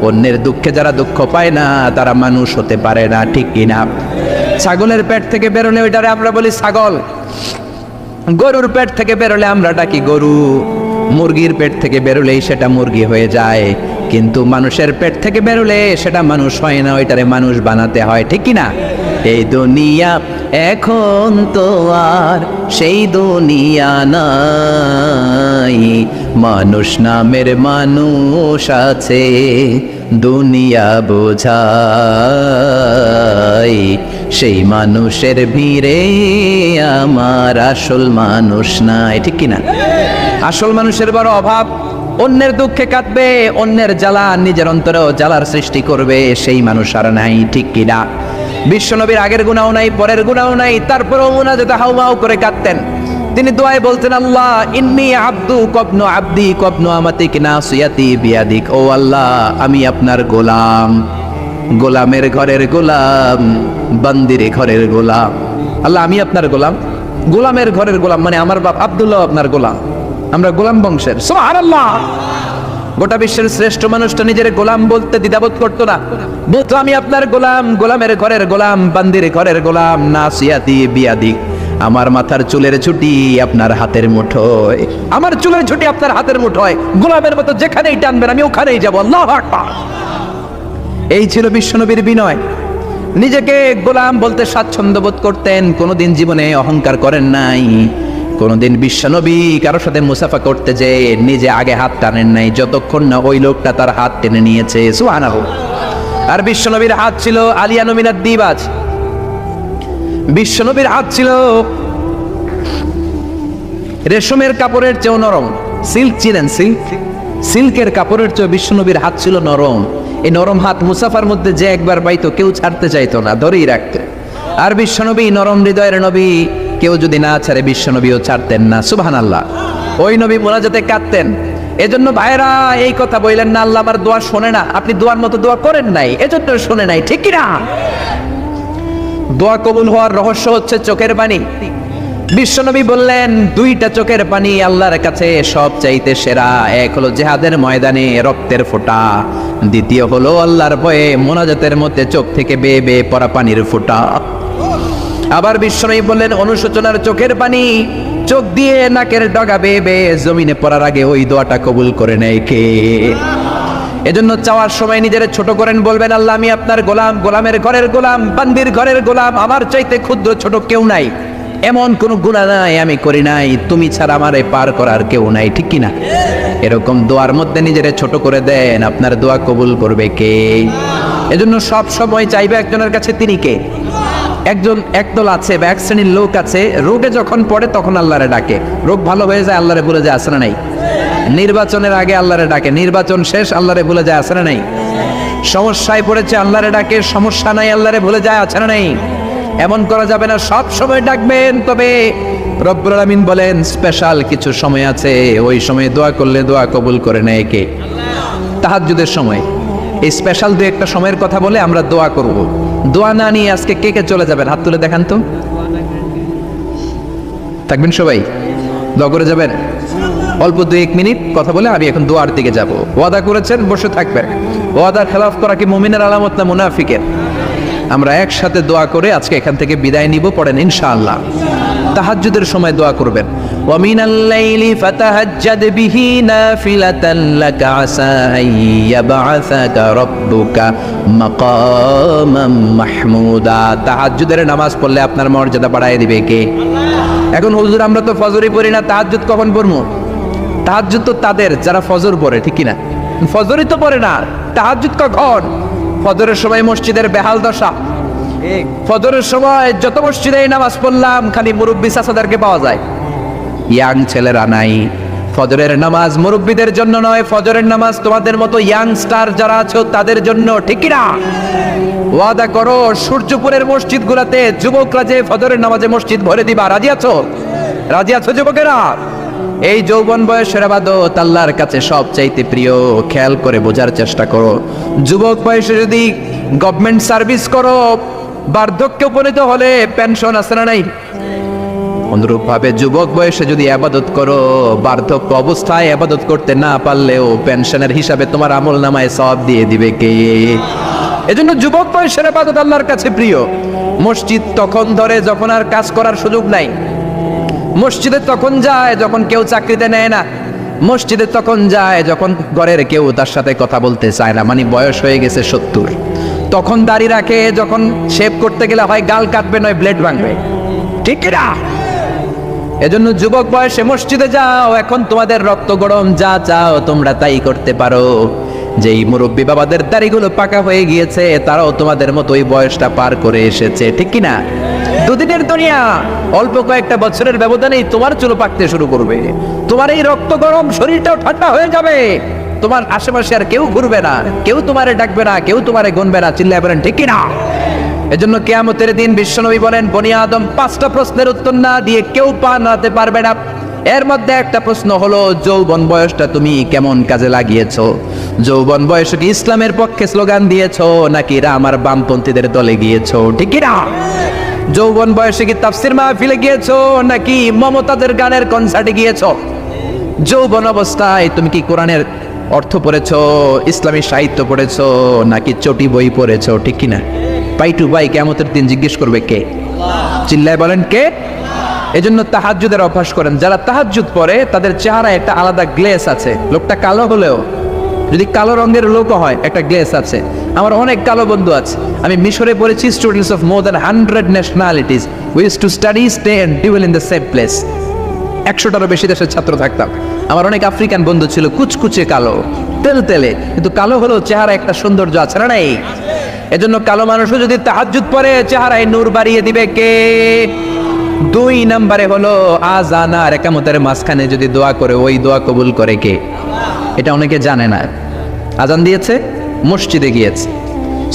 A: অন্যের দুঃখে যারা দুঃখ পায় না তারা মানুষ হতে পারে না, ঠিক কিনা? ছাগলের পেট থেকে বেরোলে ওইটারে আমরা বলি ছাগল, গরুর পেট থেকে বেরোলে আমরা ডাকি গরু, মুরগির পেট থেকে বেরোলেই সেটা মুরগি হয়ে যায়। কিন্তু মানুষের পেট থেকে বেরোলে সেটা মানুষ হয় না, ওইটারে মানুষ বানাতে হয়, ঠিক কিনা? এই দুনিয়া এখন তো আর সেই দুনিয়া নাই, মানুষ নামের মানুষ আছে দুনিয়া বোঝাই, সেই মানুষের ভিড়ে আমার আসল মানুষ নাই, ঠিক কিনা? আসল মানুষের বড় অভাব। অন্যের দুঃখে কাঁদবে, অন্যের জ্বালা নিজের অন্তরেও জ্বালার সৃষ্টি করবে, সেই মানুষ আর নাই, ঠিক কিনা? বিশ্বনবীর আগের গুনাহ নাই, পরের গুনাহ নাই, তারপরেও মুনাজাতে হাউমাউ করে কাঁদতেন। তিনি দোয়ায় বলতেন, আল্লাহ ইন্নী আব্দু কবনু আব্দি কবনু আমাতিক নাসিয়াতি বিয়াদিক। ও আল্লাহ, আমি আপনার গোলাম, গোলামের ঘরের গোলাম, বান্দির ঘরের গোলাম। আল্লাহ আমি আপনার গোলাম, গোলামের ঘরের গোলাম, মানে আমার বাপ আব্দুল্লাহ আপনার গোলাম, আমরা গোলাম বংশের। সুবহানাল্লাহ। গোটা বিশ্বের শ্রেষ্ঠ মানুষটা নিজের গোলাম বলতে দ্বিধাবোধ করতো না, বলতো আমি আপনার গোলাম, গোলামের ঘরের গোলাম, বান্দির ঘরের গোলাম, নাসিয়াতি বিয়াদিক। আমার মাথার চুলের ছুটি আপনার হাতের মুঠোয়, আমার চুলের ছুটি আপনার হাতের মুঠোয়, গোলামের মতো যেখানেই টানবেন আমি ওখানেই যাব। আল্লাহু আকবার। এই ছিল বিশ্বনবীর বিনয়। নিজেকে গোলাম বলতে স্বাচ্ছন্দ্য বোধ করতেন, কোনোদিন জীবনে অহংকার করেন নাই। কোনোদিন বিশ্বনবী কারোর সাথে মুসাফা করতে যে নিজে আগে হাত টানেন নাই, যতক্ষণ না ওই লোকটা তার হাত টেনে নিয়েছে। সুবহানাহু। আর বিশ্বনবীর হাত ছিল আলিয়ানু মিনাদ দিবাজ। বিশ্বনবীর হাত ছিল রেশমের কাপড়ের চেয়েও নরম। সিল্ক চিনেন? সিল্ক, সিল্কের কাপড়ের চেয়ে বিশ্বনবীর হাত ছিল নরম। এই নরম হাত মুসাফার মধ্যে যে একবার পাইতো কেউ ছাড়তে চাইতো না, ধরেই রাখতো। আর বিশ্বনবী নরম হৃদয়ের নবী, কেউ যদি না ছাড়ে বিশ্বনবীও ছাড়তেন না। সুবহানাল্লাহ। ওই নবী মুনাজাতে কাঁদতেন। এজন্য ভাইরা এই কথা বললেন না আল্লাহ আমার দোয়া শোনে না, আপনি দোয়ার মতো দোয়া করেন নাই, এজন্য শোনে নাই, ঠিক কি না? দোয়া কবুল হওয়ার রহস্য হচ্ছে চোখের পানি। বিশ্বনবী বললেন দুইটা চোখের পানি আল্লাহর কাছে সব চাইতে সেরা। এক হলো জিহাদের ময়দানে রক্তের ফোঁটা, দ্বিতীয় হলো আল্লাহর ভয়ে মুনাজাতের মধ্যে চোখ থেকে বেয়ে বেয়ে পড়া পানির ফোঁটা। আবার বিশ্বনবী বললেন অনুশোচনার চোখের পানি, চোখ দিয়ে নাকের ডগা বেয়ে বেয়ে জমিনে পড়ার আগে ওই দোয়াটা কবুল করে নেয় কে? এজন্য চাওয়ার সময় নিজের ছোট করেন, বলবেন আল্লাহ আমি আপনার গোলাম, গোলামের ঘরের গোলাম, বান্দির ঘরের গোলাম, আমার চাইতে ক্ষুদ্র ছোট কেউ নাই, এমন কোন গুনাহ নাই আমি করি নাই, তুমি ছাড়া আমারে পার করার কেউ নাই, ঠিক কিনা? এরকম দোয়ার মধ্যে নিজেরে ছোট করে দেন, আপনার দোয়া কবুল করবে কে? এজন্য সব সময় চাইবে একজনের কাছে, তিনি কে? একদল আছে বা এক শ্রেণীর লোক আছে, রোগে যখন পড়ে তখন আল্লাহরে ডাকে, রোগ ভালো হয়ে যায় আল্লাহরে ভুলে যায়, আছে না নাই? নির্বাচনের আগে আল্লাহরে ডাকে, নির্বাচন শেষ আল্লাহরে ভুলে যায়, আছে না নাই? সমস্যায় পড়েছে আল্লাহরে ডাকে, সমস্যা নাই আল্লাহরে ভুলে যায়, আছে না নাই? এমন করা যাবে না সব সময় ডাকবেন। তবে রব্বুল আলামিন বলেন স্পেশাল কিছু সময় আছে, ওই সময় দোয়া করলে দোয়া কবুল করে নেয় কে? তাহাজ্জুদের সময়। এই স্পেশাল দু একটা সময়ের কথা বলে আমরা দোয়া করব। দোয়া না নিয়ে আজকে কে কে চলে যাবেন? হাত তুলে দেখান তো। থাকবেন সবাই? দোয়া করে যাবেন? অল্প 2-1 মিনিট কথা বলে আমি এখন দোয়ার দিকে যাব। ওয়াদা করেছেন, বসে থাকবেন। ওয়াদার খেলাফ করা কি মুমিনের আলামত না মুনাফিকের? আমরা একসাথে দোয়া করে আজকে এখান থেকে বিদায় নিব। পড়েন ইনশাআল্লাহ। তাহাজ্জুদের সময় দোয়া করবেন। ওয়া মিনাল লাইলি ফাতাহাজ্জাদ বিহি নাফিলাতান লাকা আসা আইয়াবআসাকা রাব্বুকা মাকামাম মাহমুদা। তাহাজ্জুদের নামাজ পড়লে আপনার মর্যাদা বাড়ায় দিবে কে? এখন হুজুর আমরা তো ফজরই পড়ি না, তাহাজ্জুদ কখন পড়বো? তাহাজ্জুদ তো তাদের যারা ফজর পড়ে, ঠিক কি না? ফজরই তো পড়ে না, তাহাজ্জুদ কখন? ফজরের সময় মসজিদের বেহাল দশা। ফজরের সময় যত মসজিদে নামাজ পড়লাম খালি মুরব্বী চাচাদেরকে পাওয়া যায়, ইয়াং ছেলেরা নাই। ফজরের নামাজ মুরব্বীদের জন্য নয়, ফজরের নামাজ তোমাদের মতো ইয়াংস্টার যারা আছো তাদের জন্য, ঠিক কি না? ওয়াদা করো সূর্যপুরের মসজিদগুলোতে যুবকরা যে ফজরের নামাজে মসজিদ ভরে দিবা। রাজি আছো? রাজি আছো যুবকেরা? এই যৌবন বয়সের ইবাদত আল্লাহর কাছে সবচাইতে প্রিয়। খেয়াল করে বোঝার চেষ্টা করো। যুবক বয়সে যদি গভর্নমেন্ট সার্ভিস করো, বার্ধক্যে উপনীত হলে পেনশন আছে না নাই? অনুরূপ ভাবে যুবক বয়সে যদি ইবাদত করো, বার্ধক্য অবস্থায় ইবাদত করতে না পারলেও পেনশনের হিসাবে তোমার আমলনামায় সওয়াব দিয়ে দিবে কে? এজন্য যুবক বয়সের ইবাদত আল্লাহর কাছে প্রিয়। মসজিদ তখন ধরে যখন আর কাজ করার সুযোগ নাই। মসজিদে তখন যায় যখন কেউ চাকরিতে নেয় না। মসজিদে তখন যায় যখন ঘরের কেউ তার সাথে কথা বলতে চায় না, মানে বয়স হয়ে গেছে 70। তখন দাড়ি রাখে যখন শেভ করতে গেলে হয় গাল কাটবে নয় ব্লেড ভাঙবে, ঠিক না? এজন্য যুবক বয়সে মসজিদে যাও। এখন তোমাদের রক্ত গরম, যা চাও তোমরা তাই করতে পারো। যেই মুরব্বী বাবাদের দাড়িগুলো পাকা হয়ে গিয়েছে তারাও তোমাদের মতো ওই বয়সটা পার করে এসেছে, ঠিক কি না? দুদিনের দুনিয়া, অল্প কয়েকটা বছরের ব্যবধানেই তোমার চুল পাকতে শুরু করবে। তোমার এই রক্ত গরম শরীরটাও ঠান্ডা হয়ে যাবে। তোমার আশেপাশে আর কেউ ঘুরবে না, কেউ তোমারে ডাকবে না, কেউ তোমারে গুনবে না। চিল্লায় বলেন ঠিক কি না? এজন্য কিয়ামতের দিন বিশ্বনবী বলেন, বনি আদম 5টা প্রশ্নের উত্তর না দিয়ে কেউ পা নাড়াতে পারবে না। এর মধ্যে একটা প্রশ্ন হলো, যৌবন বয়সটা তুমি কেমন কাজে লাগিয়েছো? যৌবন বয়সে কি ইসলামের পক্ষে স্লোগান দিয়েছো নাকি রাম আর বামপন্থীদের দলে গিয়েছো, ঠিক কি না? যৌবন বয়সে কি তাফসির মাহফিলে গিয়েছো নাকি মমতাজের গানের কনসার্টে গিয়েছো? যৌবন অবস্থায় তুমি কি কোরআনের অর্থ পড়েছো, ইসলামী সাহিত্য পড়েছো নাকি চটি বই পড়েছো, ঠিক কি না? পাই টু পাই কিয়ামতের দিন জিজ্ঞেস করবে কে? চিল্লায় বলেন কে? এজন্য তাহাজ্জুদের অভ্যাস করেন। যারা তাহাজ্জুদ পড়ে তাদের চেহারায় একটা আলাদা গ্লেস আছে। লোকটা কালো হলেও, যদি কালো রঙের লোক হয়, একটা গ্লেস আছে। আমার অনেক কালো বন্ধু আছে। আমি মিশরে পড়েছি, students of more than 100 nationalities, we used to study, stay and dwell in the same place. 100টারও বেশি দেশের ছাত্র থাকতাম। আমার অনেক আফ্রিকান বন্ধু ছিল, কুচকুচে কালো, তেল তেলে, কিন্তু কালো হলেও চেহারা একটা সৌন্দর্য আছে না নাই? এজন্য কালো মানুষও যদি তাহাজ্জুদ পড়ে চেহারায় নূর বাড়িয়ে দিবে কে? 2 নম্বরে হলো আযান আর ইকামতের মাঝখানে যদি দোয়া করে, ওই দোয়া কবুল করে কে? এটা অনেকে জানে না। আযান দিয়েছে, মসজিদে গিয়েছে,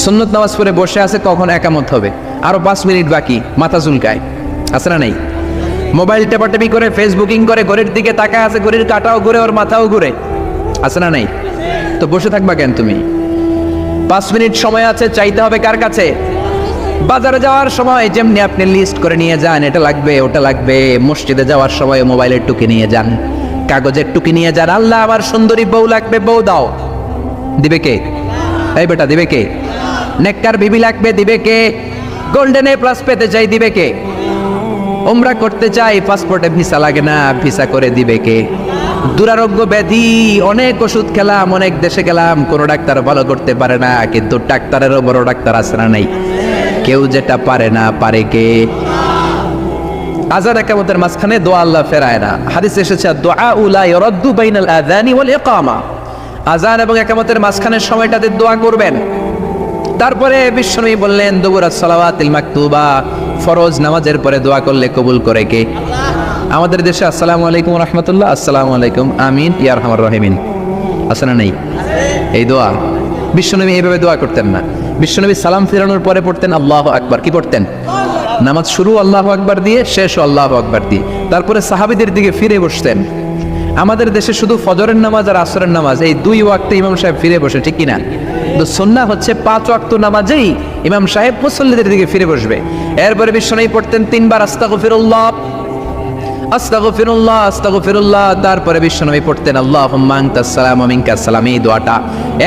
A: সুন্নত নামাজ পড়ে বসে আছে, কখন ইকামত হবে, আরো 5 মিনিট বাকি, মাথা চুলকায়, আছে না নাই? মোবাইল টেপাটেপি করে, ফেসবুকিং করে, ঘড়ির দিকে তাকায় আছে, ঘড়ির কাঁটাও ঘুরে, ওর মাথাও ঘুরে, আছে না নাই? তো বসে থাকবা কেন তুমি? 5 মিনিট সময় আছে, চাইতে হবে কার কাছে? বাজারে যাওয়ার সময় যেমনি আপনি লিস্ট করে নিয়ে যান, এটা লাগবে ওটা লাগবে, মসজিদে যাওয়ার সময় মোবাইলের টুকি নিয়ে যান, কাগজের টুকি নিয়ে যান। আল্লাহ আমার সুন্দরী বউ লাগবে, বউ দাও, দিবে কে? এই বেটা দিবে কে? নেককার বিবি লাগবে, দিবে কে? গোল্ডেন এ প্লাস পেতে চাই, দিবে কে? উমরা করতে চাই, পাসপোর্টে ভিসা লাগে না, ভিসা করে দিবে কে? দুরারোগ্য ব্যাধি, অনেক ওষুধ খেলাম, অনেক দেশে গেলাম, কোনো ডাক্তার ভালো করতে পারে না, কিন্তু ডাক্তারেরও বড় ডাক্তার আছে না নাই? কেউ যেটা পারে না, পারে কে? আযান ইকামতের মাঝখানে দোয়া আল্লাহ ফেরায় না। হাদিসে এসেছে, দুআ লা ইরাদ্দু বাইনাল আযানি ওয়াল ইকামা। আযান এবং ইকামতের মাঝখানের সময়টাতে দোয়া করবেন। তারপরে বিশ্বনবী বললেন, দুবুরাস সালাওয়াতিল মাকতুবা, ফরজ নামাজের পরে দোয়া করলে কবুল করে কে? আমাদের দেশে আসসালামু আলাইকুম ওয়া রাহমাতুল্লাহ, আসসালামু আলাইকুম, আমিন ইয়া আরহামার রাহিমিন, আছে না নাই? এই দোয়া বিশ্বনবী এইভাবে দোয়া করতেন না। বিশ্বনবী সালাম ফেরানোর পরে পড়তেন আল্লাহু আকবার। কি পড়তেন? নামাজ শুরু আল্লাহু আকবার দিয়ে, শেষ আল্লাহু আকবার দিয়ে। তারপরে সাহাবীদের দিকে ফিরে বসতেন। আমাদের দেশে শুধু ফজরের নামাজ আর আসরের নামাজ এই দুই ওয়াক্তে ইমাম সাহেব ফিরে বসে, ঠিক কিনা? তো সুন্নাহ হচ্ছে 5 ওয়াক্ত নামাজেই ইমাম সাহেব মুসল্লিদের দিকে ফিরে বসবে। এরপরে বিশ্বনবী পড়তেন 3 বার আস্তাগফিরুল্লাহ আস্তাগফিরুল্লাহ আস্তাগফিরুল্লাহ। তারপরে বিশ্বনবী পড়তেন আল্লাহুম্মা আনতাস সালাম ওয়া মিনকাস সালাম, এই দোয়াটা।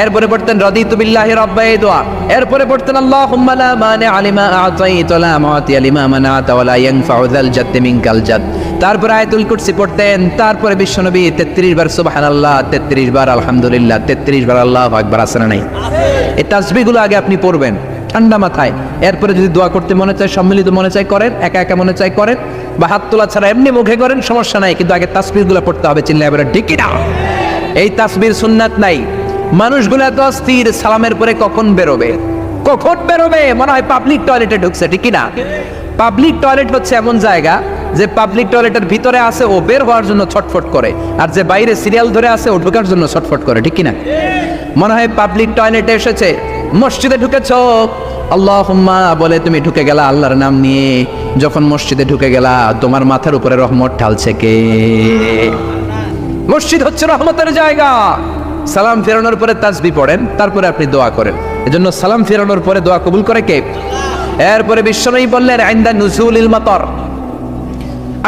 A: এরপরে পড়তেন রাদিতু বিল্লাহি রাব্বা, এই দোয়া। এরপরে পড়তেন আল্লাহুম্মা লা মানিআ লিমা আ'তাইতা ওয়া লা মু'তিয়া লিমা মানা'তা ওয়া লা ইয়ানফা'ু যাল জাদ্দি মিনকাল জাদ। তারপরে আয়াতুল কুরসি পড়তেন। তারপরে বিশ্বনবী 33 বার সুবহানাল্লাহ, 33 বার আলহামদুলিল্লাহ, 33 বার আল্লাহু আকবার। আছে না নাই? এই তাসবিহগুলো আগে আপনি পড়বেন ঠান্ডা মাথায়। এরপরে যদি দোয়া করতে মনে চায়, সম্মিলিত মনে চায় করেন, একা একা মনে চায় করেন, বা হাত তোলা ছাড়া এমনি মুখে করেন, সমস্যা নাই। কিন্তু আগে তাসবিহগুলো পড়তে হবে, চিল্লায় বলে ঠিক না? এই তাসবির সুন্নাত নাই। মানুষগুলো এত অস্থির, সালামের পরে কখন বেরোবে, কখন বেরোবে, মনে হয় পাবলিক টয়লেটে ঢুকছে, ঠিক না? পাবলিক টয়লেট হচ্ছে এমন জায়গা যে পাবলিক টয়লেটের ভিতরে আছে ও বের হওয়ার জন্য ছটফট করে, আর যে বাইরে সিরিয়াল ধরে আছে ও ঢোকার জন্য ছটফট করে, ঠিক কিনা? মনে হয় পাবলিক টয়লেটে এসেছে, মসজিদে ঢুকেছ আল্লাহুম্মা বলে তুমি ঢুকে গেলা আল্লাহর নাম নিয়ে। যখন মসজিদে ঢুকে গেলা তোমার মাথার উপরে রহমত ঢালছে কে? মসজিদ হচ্ছে রহমতের জায়গা। সালাম ফেরানোর পরে তাসবিহ পড়েন, তারপরে আপনি দোয়া করেন। এজন্য সালাম ফেরানোর পরে দোয়া কবুল করে কে? এরপরে বিশ্বনবী বললেন ইনদা নুজুলিল মাতার,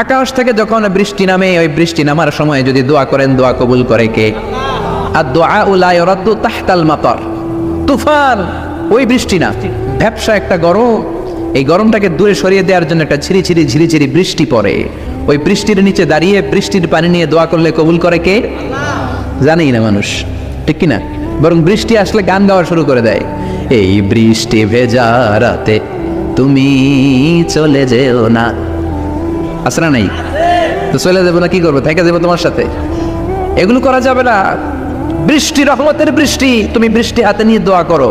A: আকাশ থেকে যখন বৃষ্টি নামে, ওই বৃষ্টি নামার সময় যদি দোয়া করেন, দোয়া কবুল করে কে? আর দোয়া লা ইউরাদ্দু তাহতাল মাতার, তুফান ওই বৃষ্টি না, ভ্যাপসা একটা গরম, এই গরমটাকে দূরে সরিয়ে দেওয়ার জন্য একটা ঝিরিঝিরি ঝিরিঝিরি বৃষ্টি পড়ে। ওই বৃষ্টির নিচে দাঁড়িয়ে বৃষ্টির পানি নিয়ে দোয়া করলে কবুল করে কে? জানেই না মানুষ, ঠিক কিনা? বরং বৃষ্টি আসলে গান গাওয়া শুরু করে দেয়, এই বৃষ্টি ভেজা রাতে তুমি চলে যেও না। আছে না নাই? তো চলে যাবো না, কি করবো? থেকে যাবো তোমার সাথে? এগুলো করা যাবে না। বৃষ্টি রহমতের বৃষ্টি, তুমি বৃষ্টি হাতে নিয়ে দোয়া করো।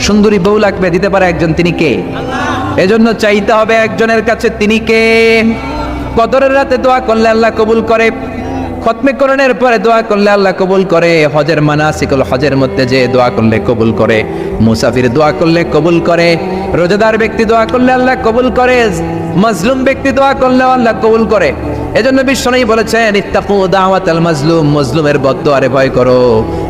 A: সুন্দরী বউ লাগবে, দিতে পারে একজন, তিনি কে? এজন্য চাইতে হবে একজনের কাছে, তিনি কে? কদরের রাতে দোয়া করলে আল্লাহ কবুল করে, খতমে কোরআনের পরে দোয়া করলে আল্লাহ কবুল করে, হজের মানাসিকুল হজের মধ্যে যে দোয়া করলে কবুল করে, মুসাফির দোয়া করলে কবুল করে, রোজাদার ব্যক্তি দোয়া করলে আল্লাহ কবুল করে, মাজলুম ব্যক্তি দোয়া করলে আল্লাহ কবুল করে। এজন্য বিশ্বনবী বলেছেন ইত্তাকু দাওয়াতাল মাজলুম, মাজলুমের বদদোয়ারে ভয় করো,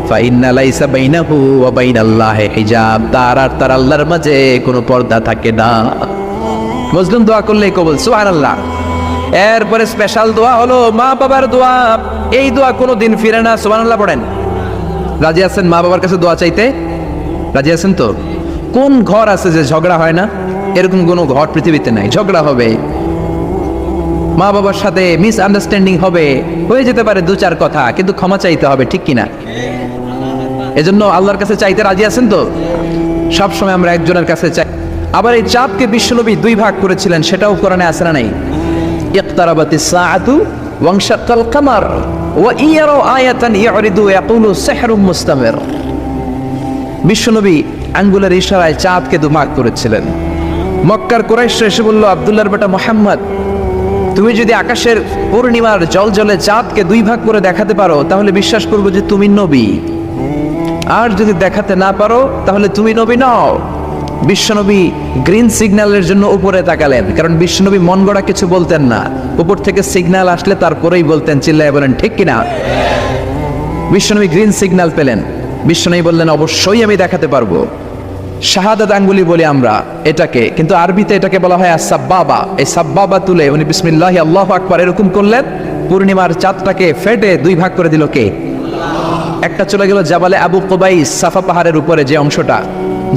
A: ফা ইন্না লাইসা বাইনাহু ওয়া বাইনাল্লাহি হিজাব, তার আর তার আল্লাহর মাঝে কোনো পর্দা থাকে না। মাজলুম দোয়া করলে কবুল, সুবহানাল্লাহ। এরপরে স্পেশাল দোয়া হলো মা বাবার দোয়া। এই দোয়া কোনোদিন ফিরে না, সুবহানাল্লাহ পড়েন। রাজি আছেন মা বাবার কাছে দোয়া চাইতে? রাজি আছেন তো? কোন ঘর আছে যে ঝগড়া হয় না? এরকম কোনো ঘর পৃথিবীতে নাই। ঝগড়া হবে, মা বাবার সাথে মিস আন্ডারস্ট্যান্ডিং হবে, হয়ে যেতে পারে 2-4 কথা, কিন্তু ক্ষমা চাইতে হবে, ঠিক কিনা? এজন্য আল্লাহর কাছে চাইতে রাজি আছেন তো? সবসময় আমরা একজনের কাছে চাই। আবার এই চাঁদকে বিশ্বনবী 2 ভাগ করেছিলেন, সেটাও কোরআনে আছে না নাই? ইকতারাবাতিস সাআতু ওয়ানশাক্কাল কামার ওয়া ইয়ারাউ আয়াতান ইয়ারিদু ইয়াকুলু সিহরুম মুস্তামির। বিশ্বনবী আঙ্গুলের ইশারায় চাঁদকে 2 ভাগ করেছিলেন। মক্কার কুরাইশরা এসে বলল, আব্দুল্লাহর বেটা মুহাম্মদ, তুমি যদি আকাশের পূর্ণিমার জলজলে চাঁদকে 2 ভাগ করে দেখাতে পারো, তাহলে বিশ্বাস করবো যে তুমি নবী। আর যদি দেখাতে না পারো, তাহলে তুমি নবী নও। বিশ্বনবী গ্রিন সিগন্যালের জন্য উপরে তাকালেন, কারণ বিশ্বনবী মন গড়া কিছু বলতেন না, উপর থেকে সিগন্যাল আসলে তারপরেই বলতেন। চিল্লায় বলেন ঠিক কিনা? বিশ্বনবী গ্রিন সিগন্যাল পেলেন। বিশ্বনবী বললেন, অবশ্যই আমি দেখাতে পারবো। শাহাদাত আঙ্গুলি বলি আমরা এটাকে, কিন্তু আরবিতে এটাকে বলা হয় আস-সাব্বাবা। এই সাব্বাবা তুলে উনি বিসমিল্লাহি আল্লাহু আকবার এরকম করলেন, পূর্ণিমার চাঁদটাকে ফেটে 2 ভাগ করে দিল কে? একটা চলে গেল জাবালে আবু কুবাইস, সাফা পাহাড়ের উপরে যে অংশটা।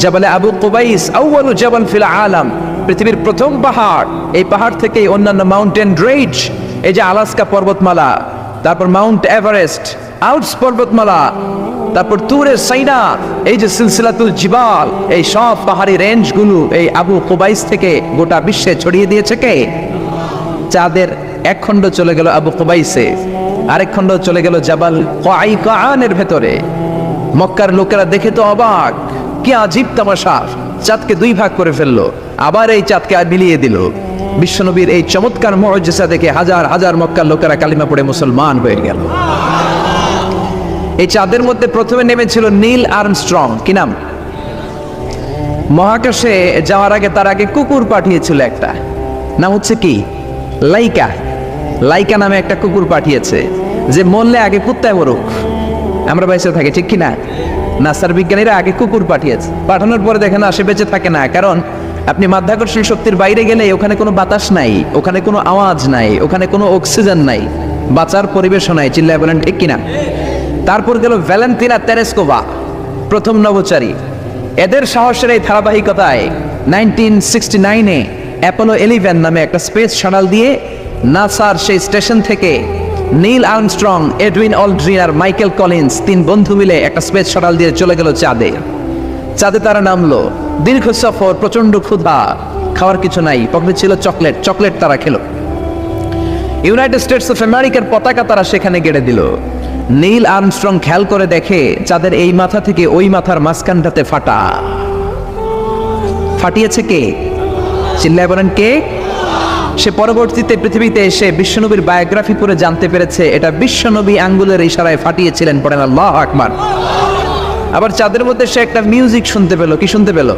A: জাবালে আবু কুবাইস আউয়ালু জাবাল ফিল আলাম, পৃথিবীর প্রথম পাহাড়। এই পাহাড় থেকেই অন্যান্য মাউন্টেন রেঞ্জ, এই যে আলাস্কা পর্বতমালা, তারপর মাউন্ট এভারেস্ট, আল্পস পর্বতমালা, তারপর তুরে সাইনা, এই যে সিলসিলাতুল জিবাল, এই সব পাহাড়ি রেঞ্জগুলো এই আবু কুবাইস থেকে গোটা বিশ্বে ছড়িয়ে দিয়েছে কে? চাঁদের এক খণ্ড চলে গেল আবু কুবাইসে, আরেক খণ্ড চলে গেল জাবাল কায়কানের ভেতরে। মক্কার লোকেরা দেখে তো অবাক, কি আজীব তামাশা, চাঁদকে 2 ভাগ করে ফেললো, আবার এই চাঁদকে মিলিয়ে দিল। বিশ্বনবীর এই চমৎকার মুআজিজা দেখে হাজার হাজার মক্কার লোকেরা কালিমা পড়ে মুসলমান হয়ে গেল। এই চাঁদের মধ্যে প্রথমে নেমেছিল নীল আর্মস্ট্রং, কি নাম? মহাকাশে যাওয়ার আগে তার আগে কুকুর পাঠিয়েছিল একটা। নাম হচ্ছে কি? লাইকা। লাইকা নামে একটা কুকুর পাঠিয়েছে, যে মরলে আগে কুত্তায় মরুক, আমরা বেঁচে থাকি, ঠিক কিনা? নাসার বিজ্ঞানীরা আগে কুকুর পাঠিয়েছে, পাঠানোর পরে দেখেন আসে বেঁচে থাকে না, কারণ আপনি মাধ্যাকর্ষণ শক্তির বাইরে গেলে ওখানে কোনো বাতাস নাই, ওখানে কোনো আওয়াজ নাই, ওখানে কোনো অক্সিজেন নাই, বাঁচার পরিবেশও নাই। চিল্লায় বলেন ঠিক কিনা? তারপর গেল ভ্যালেন্টিনা তেরেস্কোভা, প্রথম নভোচারী। এদের সাহসের এই ধারাবাহিকতায় 1969-এ অ্যাপোলো 11 নামে একটা স্পেস শাটল দিয়ে নাসার সেই স্টেশন থেকে নীল আর্মস্ট্রং, এডউইন অলড্রিন আর মাইকেল কলিন্স 3 বন্ধু মিলে একটা স্পেস শাটল দিয়ে চলে গেল চাঁদে। চাঁদে তারা নামলো, দীর্ঘ সফর, প্রচন্ড ক্ষুধা, খাওয়ার কিছু নাই, পকেটে ছিল চকলেট, চকলেট তারা খেলো। ইউনাইটেড স্টেটস অফ আমেরিকার পতাকা তারা সেখানে গেড়ে দিল। নীল আর্মস্ট্রং খেয়াল করে দেখে চাঁদের এই মাথা থেকে ওই মাথার মাঝখানটাতে ফাটা। ফাটিয়েছে কে? চিল্লায় বলেন কে? সে পরবর্তীতে পৃথিবীতে এসে বিশ্বনবীর বায়োগ্রাফি পড়ে জানতে পেরেছে এটা বিশ্বনবী আঙ্গুলের ইশারায় ফাটিয়েছিলেন। পড়েন আল্লাহু আকবার। আবার চাঁদের মধ্যে সে একটা মিউজিক শুনতে পেল। কি শুনতে পেল?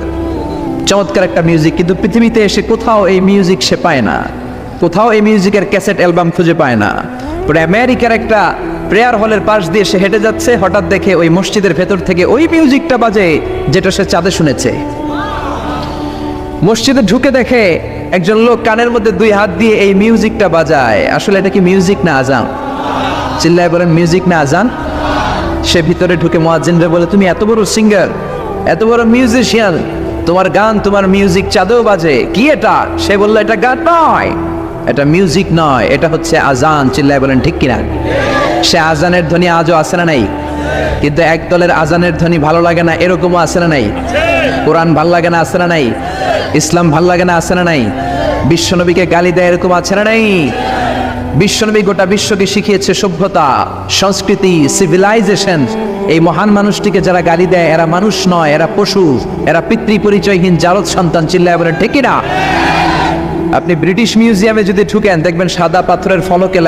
A: চমৎকার একটা মিউজিক, কিন্তু পৃথিবীতে এসে কোথাও এই মিউজিক সে পায় না, কোথাও এই মিউজিকের ক্যাসেট অ্যালবাম খুঁজে পায় না। পরে আমেরিকার একটা প্রেয়ার হলের পাশ দিয়ে সে হেঁটে যাচ্ছে, হঠাৎ দেখে ওই মসজিদের ভেতর থেকে ওই মিউজিকটা বাজে যেটা সে চাঁদে শুনেছে। মসজিদে ঢুকে দেখে একজন লোক কানের মধ্যে 2 হাত দিয়ে এই মিউজিকটা বাজায়। আসলে এটা কি মিউজিক না আজান? চিল্লায় বলেন মিউজিক না আজান? সে ভিতরে ঢুকে মুয়াজ্জিনরে বলে, তুমি এত বড় সিঙ্গার, এত বড় মিউজিশিয়ান, তোমার গান, তোমার মিউজিক চাঁদেও বাজে, কি এটা? সে বলল, এটা গান নয়, এটা মিউজিক নয়, এটা হচ্ছে আজান। চিল্লায় বলেন ঠিক কিনা? সে আজানের ধ্বনি আজও আছে না নাই? কিন্তু এক দলের আজানের ধ্বনি ভালো লাগে না, এরকমও আছে না নাই? কোরআন ভাল লাগে না, আছে না নাই? ইসলাম ভাল লাগে না, আছে না নাই? বিশ্বনবীকে গালি দেয়, এরকম আছে না নাই? বিশ্বনবী গোটা বিশ্বকে শিখিয়েছে সভ্যতা, সংস্কৃতি, সিভিলাইজেশন। এই মহান মানুষটিকে যারা গালি দেয় এরা মানুষ নয়, এরা পশু, এরা পিতৃ পরিচয়হীন জারদ সন্তান। চিল্লায় বলেন ঠিক কিনা? আপনি ব্রিটিশ মিউজিয়ামে যদি ঢুকেন দেখবেন সাদা পাথরের ফলকে লেখা